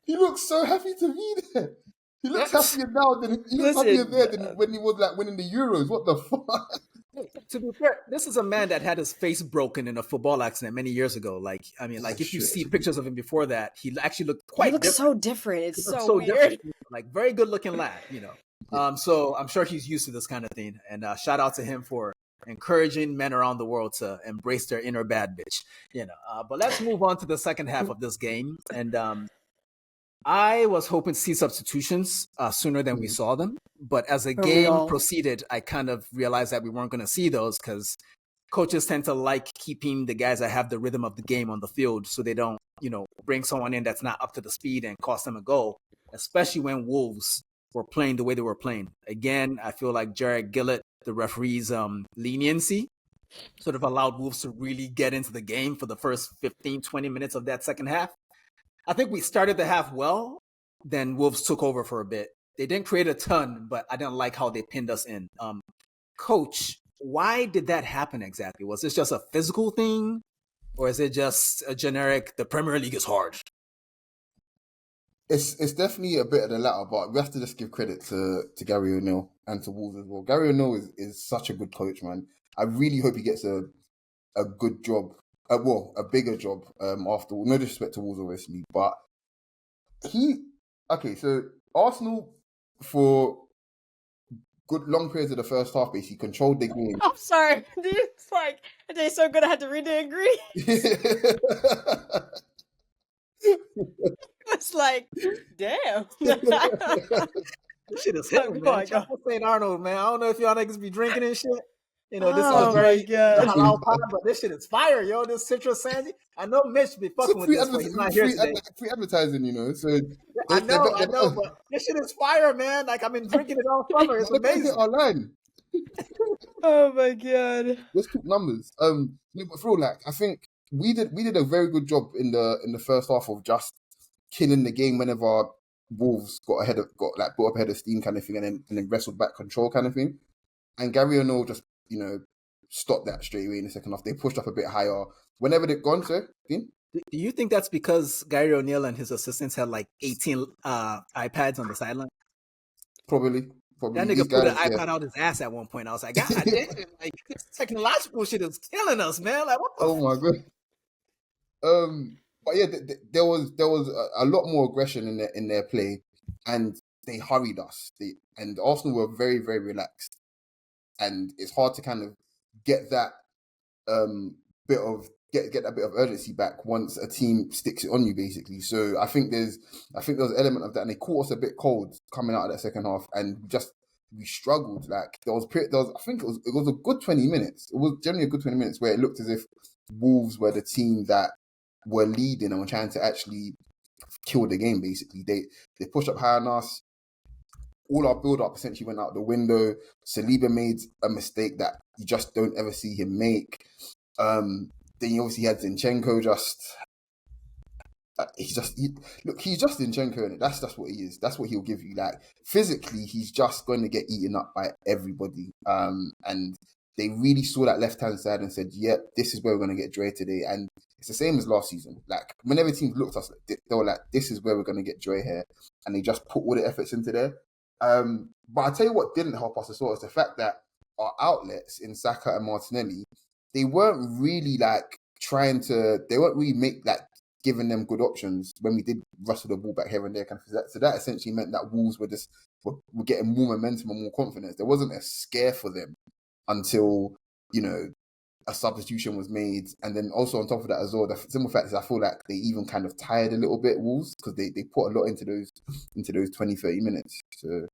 He looks so happy to be there. He looks happier now than when he was like winning the Euros. What the fuck? To be fair, this is a man that had his face broken in a football accident many years ago. Like, I mean, like if you see pictures of him before that, he actually looked quite different. So different. It's so weird. Different. Like, very good looking lad, you know. So I'm sure he's used to this kind of thing. And shout out to him for encouraging men around the world to embrace their inner bad bitch, you know. But let's move on to the second half of this game. And I was hoping to see substitutions sooner than we saw them. But as the game proceeded, I kind of realized that we weren't going to see those because coaches tend to like keeping the guys that have the rhythm of the game on the field so they don't, you know, bring someone in that's not up to the speed and cost them a goal, especially when Wolves were playing the way they were playing. Again, I feel like Jared Gillett, the referee's leniency, sort of allowed Wolves to really get into the game for the first 15, 20 minutes of that second half. I think we started the half well, then Wolves took over for a bit. They didn't create a ton, but I didn't like how they pinned us in. Coach, why did that happen exactly? Was this just a physical thing? Or is it just a generic, the Premier League is hard? It's definitely a bit of the latter, but we have to just give credit to Gary O'Neill and to Wolves as well. Gary O'Neill is such a good coach, man. I really hope he gets a good job, a bigger job after. No disrespect to Wolves, obviously, but so Arsenal, for good long periods of the first half, basically controlled the game. I'm sorry, dude. It's like, they're so good I had to read the ingredients. It's like, damn. This shit is hitting, man. St. Arnold, man. I don't know if y'all niggas be drinking and shit. You know, this is very halal pod, but this shit is fire, yo. This citrus sandy. I know Mitch be fucking with this, but he's not here today. Free advertising, you know. So I know, but this shit is fire, man. Like I've been drinking it all summer. It's amazing. Online. Oh my god. Let's talk numbers. But for all, like, I think we did a very good job in the first half of just killing the game whenever Wolves built up ahead of steam, kind of thing, and then wrestled back control, kind of thing. And Gary O'Neill just, you know, stopped that straight away in the second half. They pushed up a bit higher whenever they've gone. So, Dean? Do you think that's because Gary O'Neill and his assistants had like 18 iPads on the sideline? Probably. That nigga put an iPad out his ass at one point. I was like, God damn, like this technological shit is killing us, man. Like, what the Oh my god. But yeah, there was a lot more aggression in their play, and they hurried us. And Arsenal were very, very relaxed, and it's hard to kind of get that bit of urgency back once a team sticks it on you, basically. So I think there was an element of that, and they caught us a bit cold coming out of that second half, and we struggled. Like there was I think it was a good 20 minutes. It was generally a good 20 minutes where it looked as if Wolves were the team that were leading and were trying to actually killed the game. Basically, they pushed up high on us. All our build up essentially went out the window. Saliba made a mistake that you just don't ever see him make. Then you obviously had Zinchenko he's just Zinchenko, and that's what he is. That's what he'll give you. Like physically, he's just going to get eaten up by everybody. And they really saw that left hand side and said, "Yep, this is where we're going to get Dre today." And it's the same as last season. Like whenever teams looked at us, they were like, "This is where we're going to get Dre here," and they just put all the efforts into there. But I tell you what didn't help us as well is the fact that our outlets in Saka and Martinelli, they weren't really they weren't really giving them good options when we did wrestle the ball back here and there. So that essentially meant that Wolves were getting more momentum and more confidence. There wasn't a scare for them until, a substitution was made. And then also on top of that as well, the simple fact is I feel like they even kind of tired a little bit, Wolves, because they put a lot into those 20, 30 minutes. So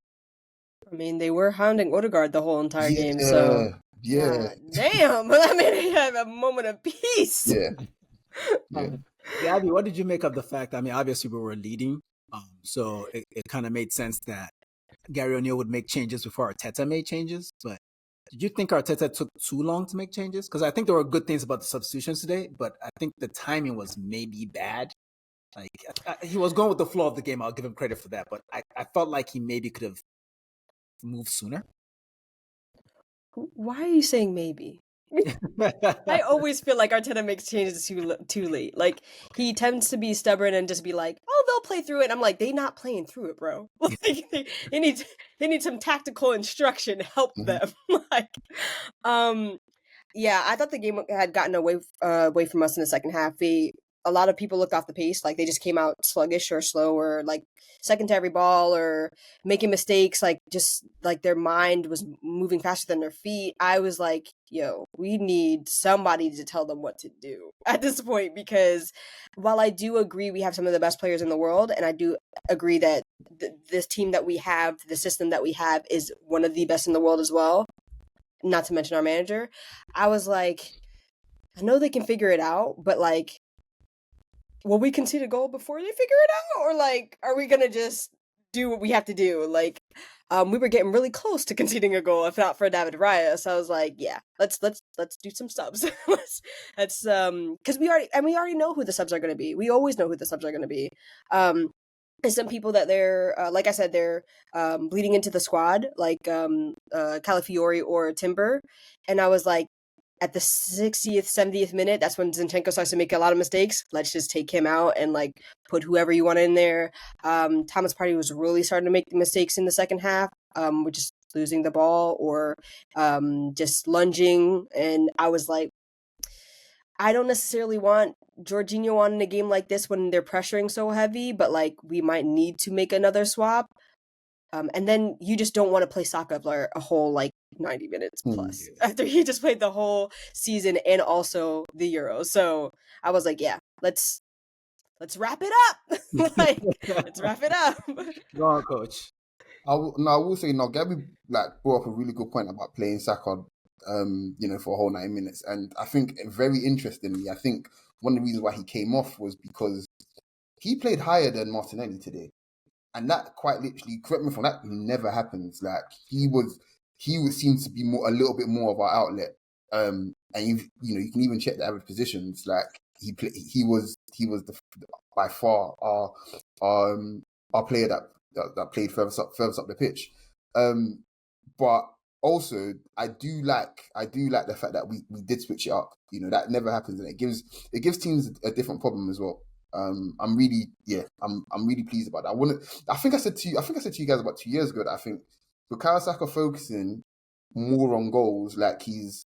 I mean, they were hounding Odegaard the whole entire game, so damn. I mean, they have a moment of peace. Yeah. Gabby, what did you make of the fact? I mean, obviously we were leading, so it kind of made sense that Gary O'Neill would make changes before Arteta made changes. But did you think Arteta took too long to make changes? Because I think there were good things about the substitutions today, but I think the timing was maybe bad. Like he was going with the flow of the game. I'll give him credit for that, but I felt like he maybe could have moved sooner. Why are you saying maybe? I always feel like Arteta makes changes too late. Like he tends to be stubborn and just be like, "Oh, they'll play through it." I'm like, "They not playing through it, bro. Like they need some tactical instruction to help them." Yeah, I thought the game had gotten away from us in the second half. A lot of people looked off the pace, like they just came out sluggish or slow or like second to every ball or making mistakes, like just like their mind was moving faster than their feet. I was like, yo, we need somebody to tell them what to do at this point, because while I do agree we have some of the best players in the world, and I do agree that this team that we have, the system that we have is one of the best in the world as well, not to mention our manager, I was like, I know they can figure it out, but like, will we concede a goal before they figure it out? Or like, are we going to just do what we have to do? Like, we were getting really close to conceding a goal, if not for David Raya. So I was like, yeah, let's do some subs. Let's because we already know who the subs are going to be. We always know who the subs are going to be. And some people that they're, like I said, they're bleeding into the squad, like Calafiori or Timber. And I was like, at the 60th, 70th minute, that's when Zinchenko starts to make a lot of mistakes. Let's just take him out and like put whoever you want in there. Thomas Partey was really starting to make mistakes in the second half, with just losing the ball or just lunging. And I was like, I don't necessarily want Jorginho on in a game like this when they're pressuring so heavy, but like we might need to make another swap. And then you just don't want to play Saka for a whole like 90 minutes plus after he just played the whole season and also the Euro. So I was like, yeah, let's wrap it up. Let's wrap it up. Go on, coach. I will say now, Gabby brought up a really good point about playing Saka, for a whole 90 minutes. And I think very interestingly, I think one of the reasons why he came off was because he played higher than Martinelli today. And that quite literally, correct me if I'm wrong, that never happens. Like he would seem to be a little bit more of our outlet. And you can even check the average positions. Like he was by far our player that played furthest up the pitch. But also I do like the fact that we did switch it up. That never happens, and it gives teams a different problem as well. I'm really pleased about that. I think I said to you guys about 2 years ago that I think Bukayo Saka focusing more on goals, like he's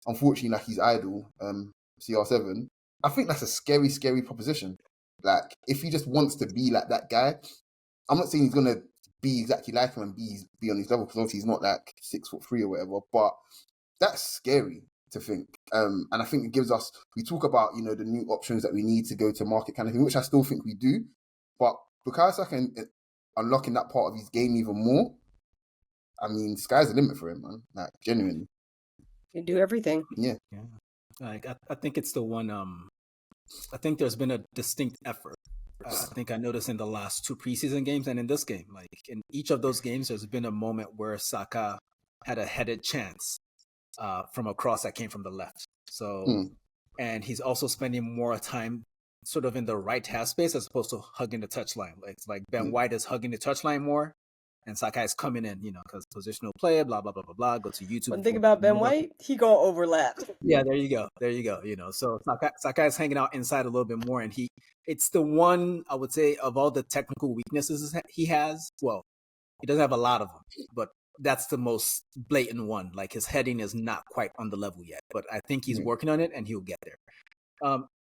idle, CR7. I think that's a scary, scary proposition. Like if he just wants to be like that guy, I'm not saying he's gonna be exactly like him and be on his level, because obviously he's not like 6'3" or whatever, but that's scary to think. And I think it gives us, we talk about, the new options that we need to go to market kind of thing, which I still think we do. But Bukayo Saka unlocking that part of his game even more, I mean, sky's the limit for him, man. Like, genuinely. You do everything. Yeah. Like, I think it's the one, I think there's been a distinct effort I think I noticed in the last 2 preseason games and in this game, like in each of those games, there's been a moment where Saka had a headed chance from a cross that came from the left. So, and he's also spending more time sort of in the right half space as opposed to hugging the touchline. Like Ben White is hugging the touchline more, and Saka is coming in, because positional play, blah blah blah blah blah. Go to YouTube. One thing about Ben White, he gonna overlap. Yeah, there you go. So Saka is hanging out inside a little bit more, and it's the one, I would say, of all the technical weaknesses he has. Well, he doesn't have a lot of them, but that's the most blatant one. Like his heading is not quite on the level yet, but I think he's working on it and he'll get there.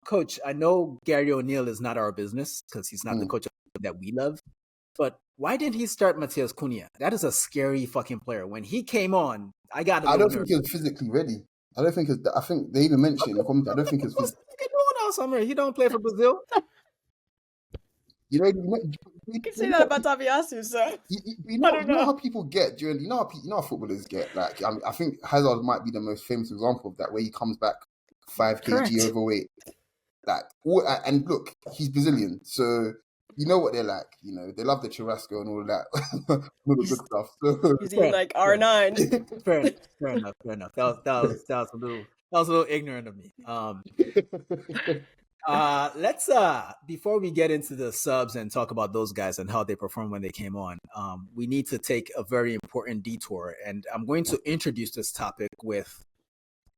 Coach, I know Gary O'Neill is not our business because he's not the coach that we love, but why didn't he start Matheus Cunha? That is a scary fucking player. When he came on, I don't think he was physically ready. I think they even mentioned it in the commentary. I don't think it's what's going on all summer. He don't play for Brazil. You can say that about Tomiyasu, sir. You know how people get during. You know how footballers get. Like I think Hazard might be the most famous example of that, where he comes back 5 kg overweight. Like, and look, he's Brazilian, so you know what they're like. They love the churrasco and all of that, all the good stuff. So, he's eating like R9. Fair enough. That was a little ignorant of me. Let's before we get into the subs and talk about those guys and how they performed when they came on, we need to take a very important detour, and I'm going to introduce this topic with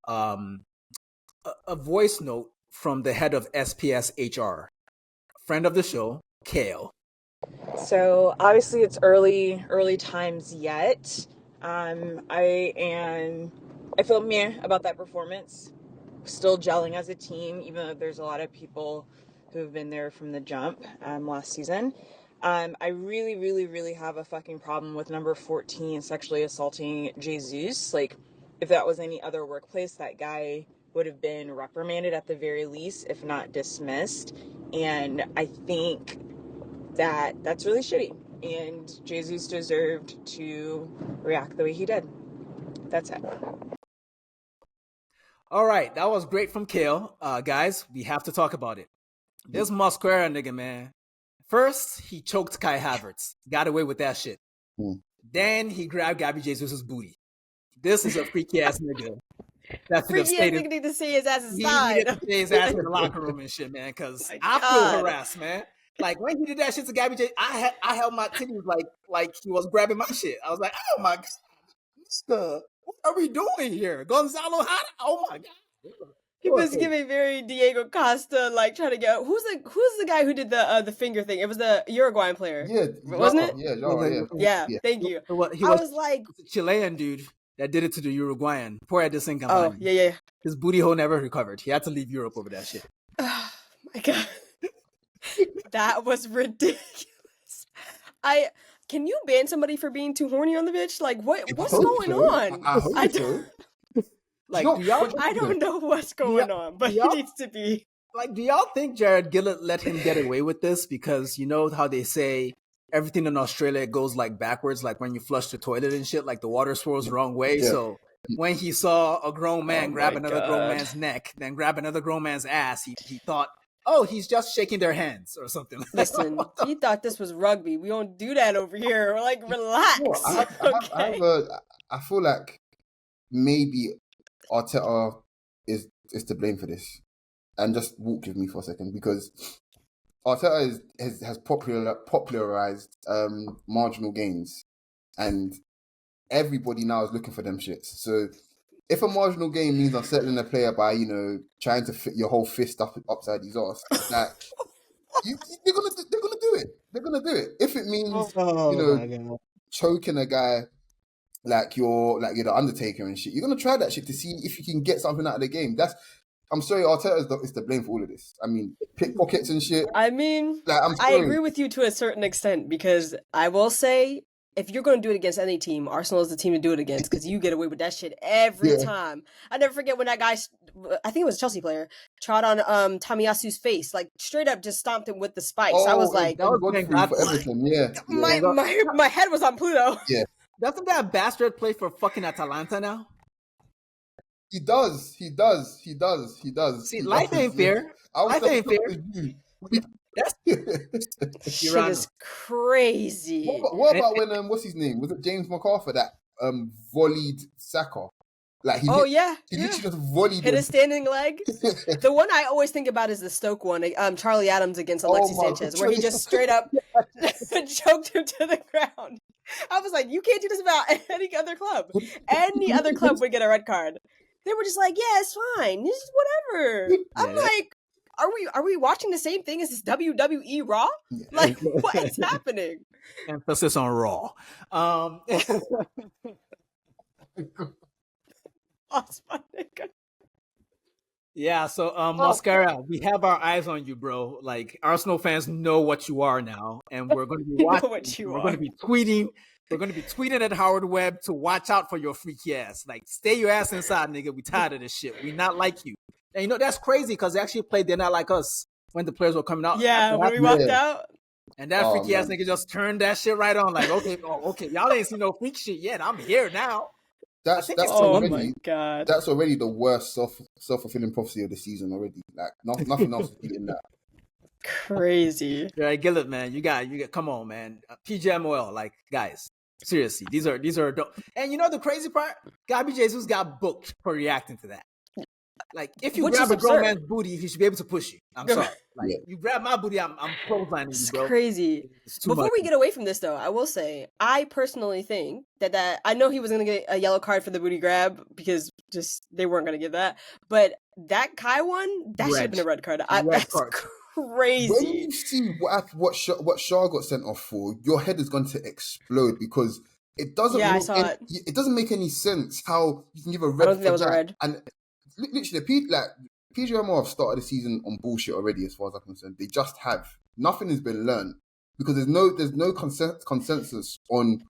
a voice note from the head of SPS HR, friend of the show, Kale. So obviously it's early times yet. I feel meh about that performance. Still gelling as a team, even though there's a lot of people who have been there from the jump last season. I really, really, really have a fucking problem with number 14 sexually assaulting Jesus. Like, if that was any other workplace, that guy would have been reprimanded at the very least, if not dismissed. And I think that's really shitty. And Jesus deserved to react the way he did. That's it. All right, that was great from Kale. Guys, we have to talk about it. This Mosquera nigga, man. First, he choked Kai Havertz. Got away with that shit. Then he grabbed Gabby Jesus' booty. This is a freaky ass nigga. That's freaky ass nigga need to see his ass inside. He needed to see his ass in the locker room and shit, man, because I feel harassed, man. Like, when he did that shit to Gabby J, I held my titties like he was grabbing my shit. I was like, oh my God, what are we doing here? Gonzalo, oh my God. He was giving very Diego Costa, like trying to get who's the guy who did the finger thing? It was the Uruguayan player. Yeah, wasn't it? Yeah. Thank you. I was like the Chilean dude that did it to the Uruguayan. Poor Edison Cavani. Oh, yeah. His booty hole never recovered. He had to leave Europe over that shit. Oh my God. That was ridiculous. Can you ban somebody for being too horny on the bitch? Like, what's going on? I hope so. Like, I don't know what's going on, but he needs to be. Like, do y'all think Jared Gillett let him get away with this? Because you know how they say everything in Australia goes like backwards, like when you flush the toilet and shit, like the water swirls the wrong way. Yeah. So when he saw a grown man grab another grown man's neck, then grab another grown man's ass, he thought, oh, he's just shaking their hands or something. Listen, he thought this was rugby. We don't do that over here. We're like, relax. I feel like maybe Arteta is to blame for this. And just walk with me for a second, because Arteta has popularized marginal gains, and everybody now is looking for them shits. So if a marginal gain means unsettling a player by, trying to fit your whole fist upside his ass, like they're gonna do it. They're gonna do it. If it means choking a guy like you're the Undertaker and shit, you're gonna try that shit to see if you can get something out of the game. I'm sorry, Arteta is to blame for all of this. I mean, pickpockets and shit. I mean, I agree with you to a certain extent, because I will say, if you're going to do it against any team, Arsenal is the team to do it against, because you get away with that shit every time. I never forget when that guy, I think it was a Chelsea player, trod on Tomiyasu's face, like straight up just stomped him with the spikes. I was like, that was for everything. Yeah. My head was on Pluto. Yeah. Doesn't that bastard play for fucking Atalanta now? He does. See, life ain't fair. Life ain't fair. That's Shit Irano. is crazy. What about when what's his name? Was it James MacArthur that volleyed Saka? Like he Oh yeah, literally just volleyed hit him. a standing leg. The one I always think about is the Stoke one, Charlie Adams against Alexis my Sanchez, God, where he just straight up choked him to the ground. I was like, you can't do this about any other club. Any other club would get a red card. They were just like, yeah, it's fine. This is whatever. I'm Yeah. like, are we watching the same thing as this WWE Raw? Like, what is happening? Emphasis on Raw. Yeah, so Mascara, we have our eyes on you, bro. Like Arsenal fans know what you are now, and we're going to be watching. We're going to be tweeting. We're going to be tweeting at Howard Webb to watch out for your freaky ass. Like, stay your ass inside, nigga. We tired of this shit. We not like you. And you know that's crazy because they actually played They're Not Like Us when the players were coming out. Yeah, when we walked out. And that freaky ass nigga just turned that shit right on. Like, okay, y'all ain't seen no freak shit yet. I'm here now. That's my God. That's already the worst self-fulfilling prophecy of the season already. Like nothing else is beating that. Crazy. Yeah, Gillett, man, you got come on, man. PGMOL, like guys, seriously, these are dope. And you know the crazy part? Gabby Jesus got booked for reacting to that. Like, if you grab a grown man's booty, he should be able to push you. I'm sorry. Like, you grab my booty, I'm clotheslining you, bro. It's crazy. Before we get away from this, though, I will say, I personally think that I know he was going to get a yellow card for the booty grab because just they weren't going to give that. But that Kai one, that should have been a red card. That's crazy. When you see what Shaw got sent off for, your head is going to explode because it doesn't. Yeah, I saw it. It doesn't make any sense how you can give a red. I don't think that was a red. And literally, PGMO have started the season on bullshit already, as far as I'm concerned. They just have. Nothing has been learned because there's no consensus on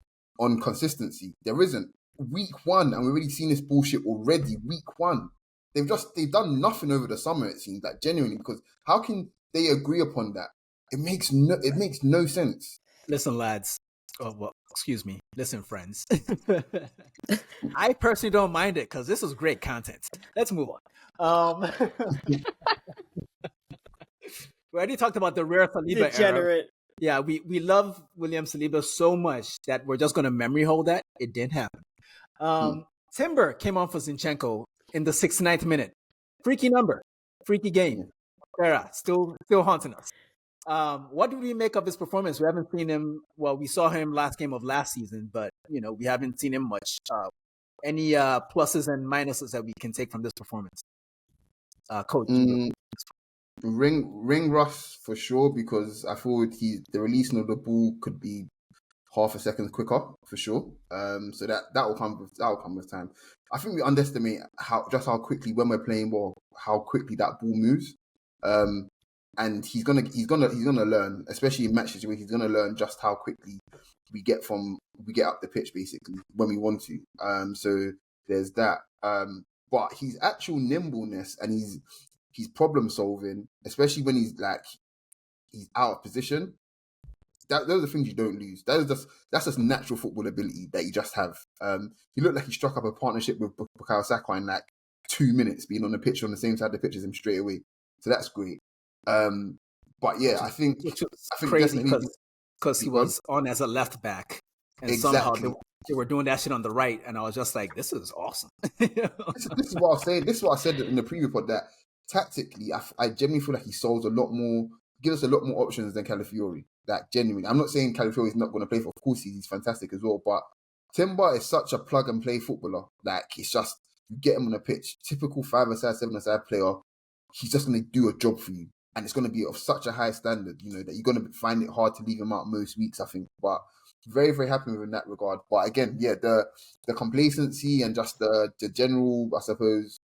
consistency. There isn't. Week 1, and we've already seen this bullshit already. Week 1, they've done nothing over the summer. It seems like, genuinely, because how can they agree upon that? It makes no sense. Listen, lads. Oh, well, excuse me. Listen, friends. I personally don't mind it because this is great content. Let's move on. We already talked about the rare Saliba Degenerate. era. Yeah, we love William Saliba so much that we're just going to memory hold that. It didn't happen. Timber came on for Zinchenko in the 69th minute. Freaky number. Freaky game. Era still haunting us. What do we make of his performance? We haven't seen him. Well, we saw him last game of last season, but we haven't seen him much. Any pluses and minuses that we can take from this performance, Coach? Ring rust for sure, because I thought the releasing of the ball could be half a second quicker for sure. So that will come with time. I think we underestimate how quickly, when we're playing ball, how quickly that ball moves. And he's gonna learn, especially in match situations. He's gonna learn just how quickly we get up the pitch, basically, when we want to. So there's that. But his actual nimbleness and his problem solving, especially when he's out of position, those are the things you don't lose. That's just natural football ability that you just have. He looked like he struck up a partnership with Bukayo Saka in 2 minutes, being on the pitch on the same side of the pitch as him straight away. So that's great. But yeah, I think crazy because he was on as a left back, and somehow they were doing that shit on the right, and I was just like, this is awesome. This is what I was saying. This is what I said in the preview pod, that tactically, I genuinely feel like he solves a lot more, gives us a lot more options than Calafiori. Genuinely, I'm not saying Calafiori is not going to play. Of course, he's fantastic as well, but Timber is such a plug and play footballer. It's just, you get him on the pitch, typical 5-a-side, 7-a-side player. He's just going to do a job for you. And it's going to be of such a high standard, that you're going to find it hard to leave him out most weeks, I think. But very, very happy with him in that regard. But again, yeah, the complacency and just the general, I suppose,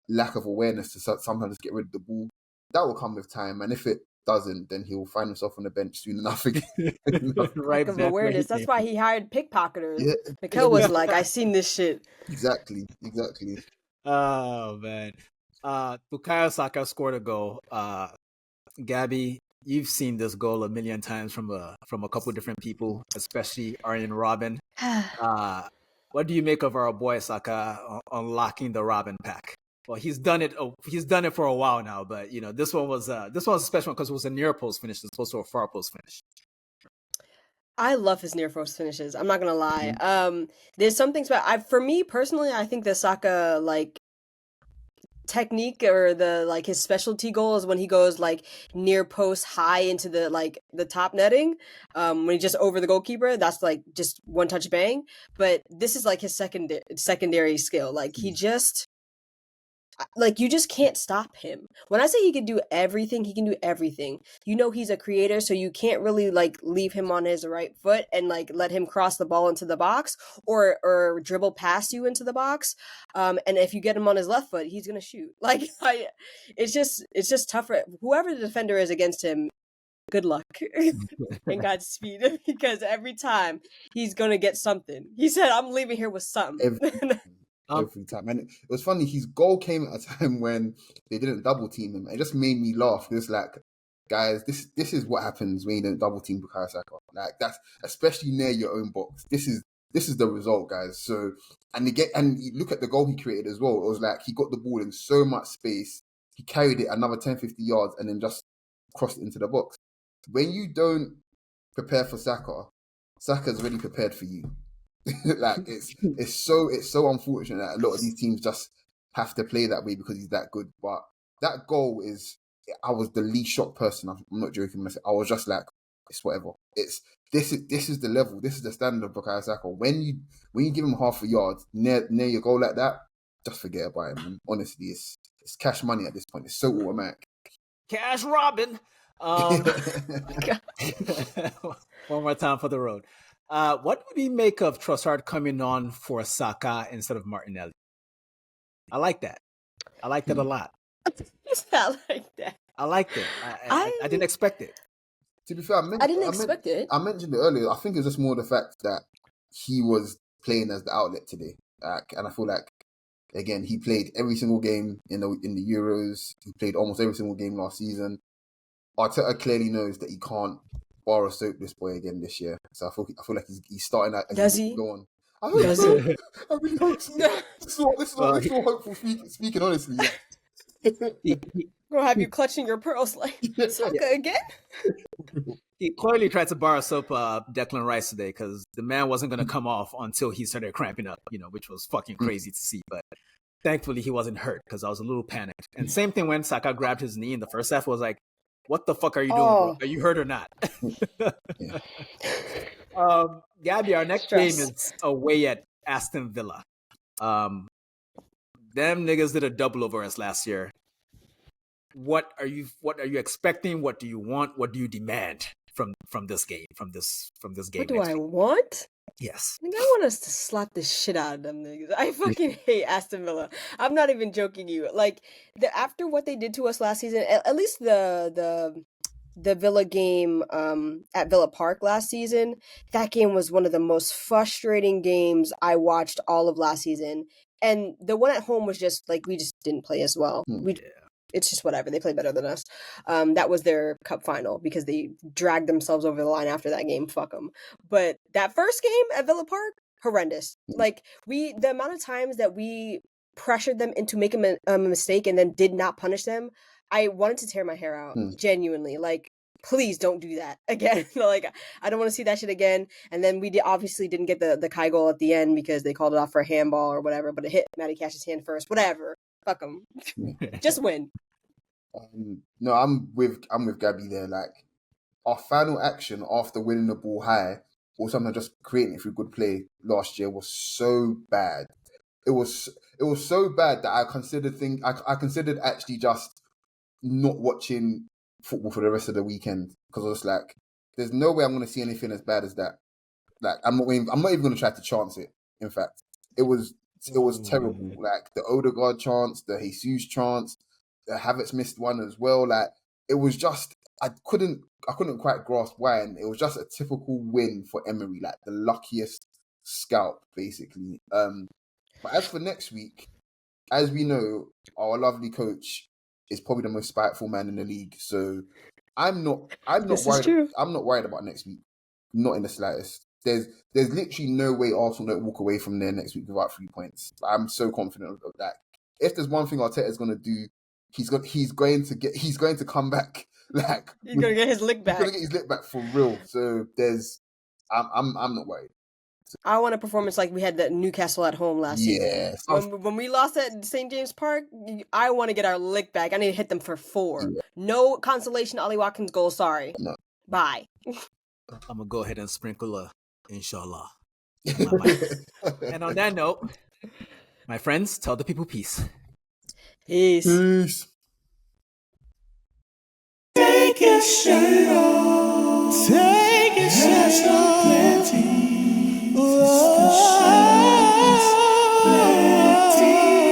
lack of awareness to sometimes get rid of the ball, that will come with time. And if it doesn't, then he'll find himself on the bench soon enough again. Lack of awareness. That's why he hired pickpocketers. Yeah. Mikel was like, I seen this shit. Exactly. Oh, man. Bukayo Saka scored a goal. Gabby, you've seen this goal a million times from a couple of different people, especially Arjen Robben. What do you make of our boy Saka unlocking the Robben pack? Well, he's done it. Oh, he's done it for a while now, but this one was a special one because it was a near post finish as opposed to a far post finish. I love his near post finishes. I'm not gonna lie. Mm-hmm. There's some things about for me personally. I think the Saka technique or his specialty goal is when he goes near post high into the top netting. When he just over the goalkeeper, that's just one touch bang. But this is his secondary skill. He just. You just can't stop him. When I say he can do everything, he can do everything. He's a creator, so you can't really leave him on his right foot and let him cross the ball into the box or dribble past you into the box. And if you get him on his left foot, he's gonna shoot. It's just tougher. Whoever the defender is against him, good luck and Godspeed, because every time he's gonna get something. He said, "I'm leaving here with something." Every time. And it was funny, his goal came at a time when they didn't double team him. It just made me laugh. It was guys, this is what happens when you don't double team Bukayo Saka. That's especially near your own box. This is the result, guys. So and you look at the goal he created as well. It was he got the ball in so much space. He carried it another 10-50 yards and then just crossed it into the box. When you don't prepare for Saka, Saka's already prepared for you. It's so unfortunate that a lot of these teams just have to play that way because he's that good. But that goal I was the least shocked person. I'm not joking when I say I was just it's whatever. This is the level. This is the standard of Bukayo Saka. When you give him half a yard near your goal like that, just forget about it, man. Honestly, it's cash money at this point. It's so automatic. Cash Robin. One more time for the road. What would he make of Trossard coming on for Saka instead of Martinelli? I like that. I like that a lot. I like that. I liked it. I didn't expect it. To be fair, I didn't expect it. I mentioned it earlier. I think it's just more the fact that he was playing as the outlet today, and I feel again he played every single game in the Euros. He played almost every single game last season. Arteta clearly knows that he can't bar or soap this boy again this year. So I feel like he's starting that. Does he? Go on. I hope Does so. he? I really hope so. This is all hopeful speaking honestly. Gonna have you clutching your pearls Saka again? He clearly tried to bar soap Declan Rice today because the man wasn't going to come off until he started cramping up, which was fucking crazy to see. But thankfully he wasn't hurt because I was a little panicked. And same thing when Saka grabbed his knee in the first half, was like, what the fuck are you doing, bro? Are you hurt or not? Gabby, our next game is away at Aston Villa. Them niggas did a double over us last year. What are you expecting? What do you want? What do you demand from this game? From this game? What do I want? Yes. I want us to slap the shit out of them niggas. I fucking hate Aston Villa. I'm not even joking you. After what they did to us last season, at least the Villa game at Villa Park last season, that game was one of the most frustrating games I watched all of last season. And the one at home was just we just didn't play as well. It's just whatever. They play better than us. That was their cup final because they dragged themselves over the line after that game. Fuck them. But that first game at Villa Park, horrendous. The amount of times that we pressured them into making a mistake and then did not punish them, I wanted to tear my hair out. Genuinely. Please don't do that again. I don't want to see that shit again. And then we obviously didn't get the Kai goal at the end because they called it off for a handball or whatever, but it hit Matty Cash's hand first. Whatever. Fuck them. Just win. No, I'm with Gabby there. Our final action after winning the ball high or something just creating it through good play last year was so bad. It was so bad that I considered actually just not watching football for the rest of the weekend because I was there's no way I'm going to see anything as bad as that. I'm not even going to try to chance it. In fact, it was terrible. The Odegaard chance, the Jesus chance, the Havertz missed one as well. It was just I couldn't quite grasp why, and it was just a typical win for Emery, the luckiest scalp basically. But as for next week, as we know, our lovely coach is probably the most spiteful man in the league. So I'm not worried. I'm not worried about next week. Not in the slightest. There's literally no way Arsenal don't walk away from there next week without 3 points. I'm so confident of that. if there's one thing Arteta's going to do, he's going to come back. Like He's gonna get his lick he's back. going to get his lick back for real. So I'm not worried. I want a performance like we had that Newcastle at home last season. Yeah. When we lost at St. James Park, I want to get our lick back. I need to hit them for 4. Yeah. No consolation Ollie Watkins goal, sorry. No. Bye. I'm gonna go ahead and sprinkle a inshallah in my mind. And on that note, my friends, tell the people peace. Peace. Peace. Take your shirt off. Take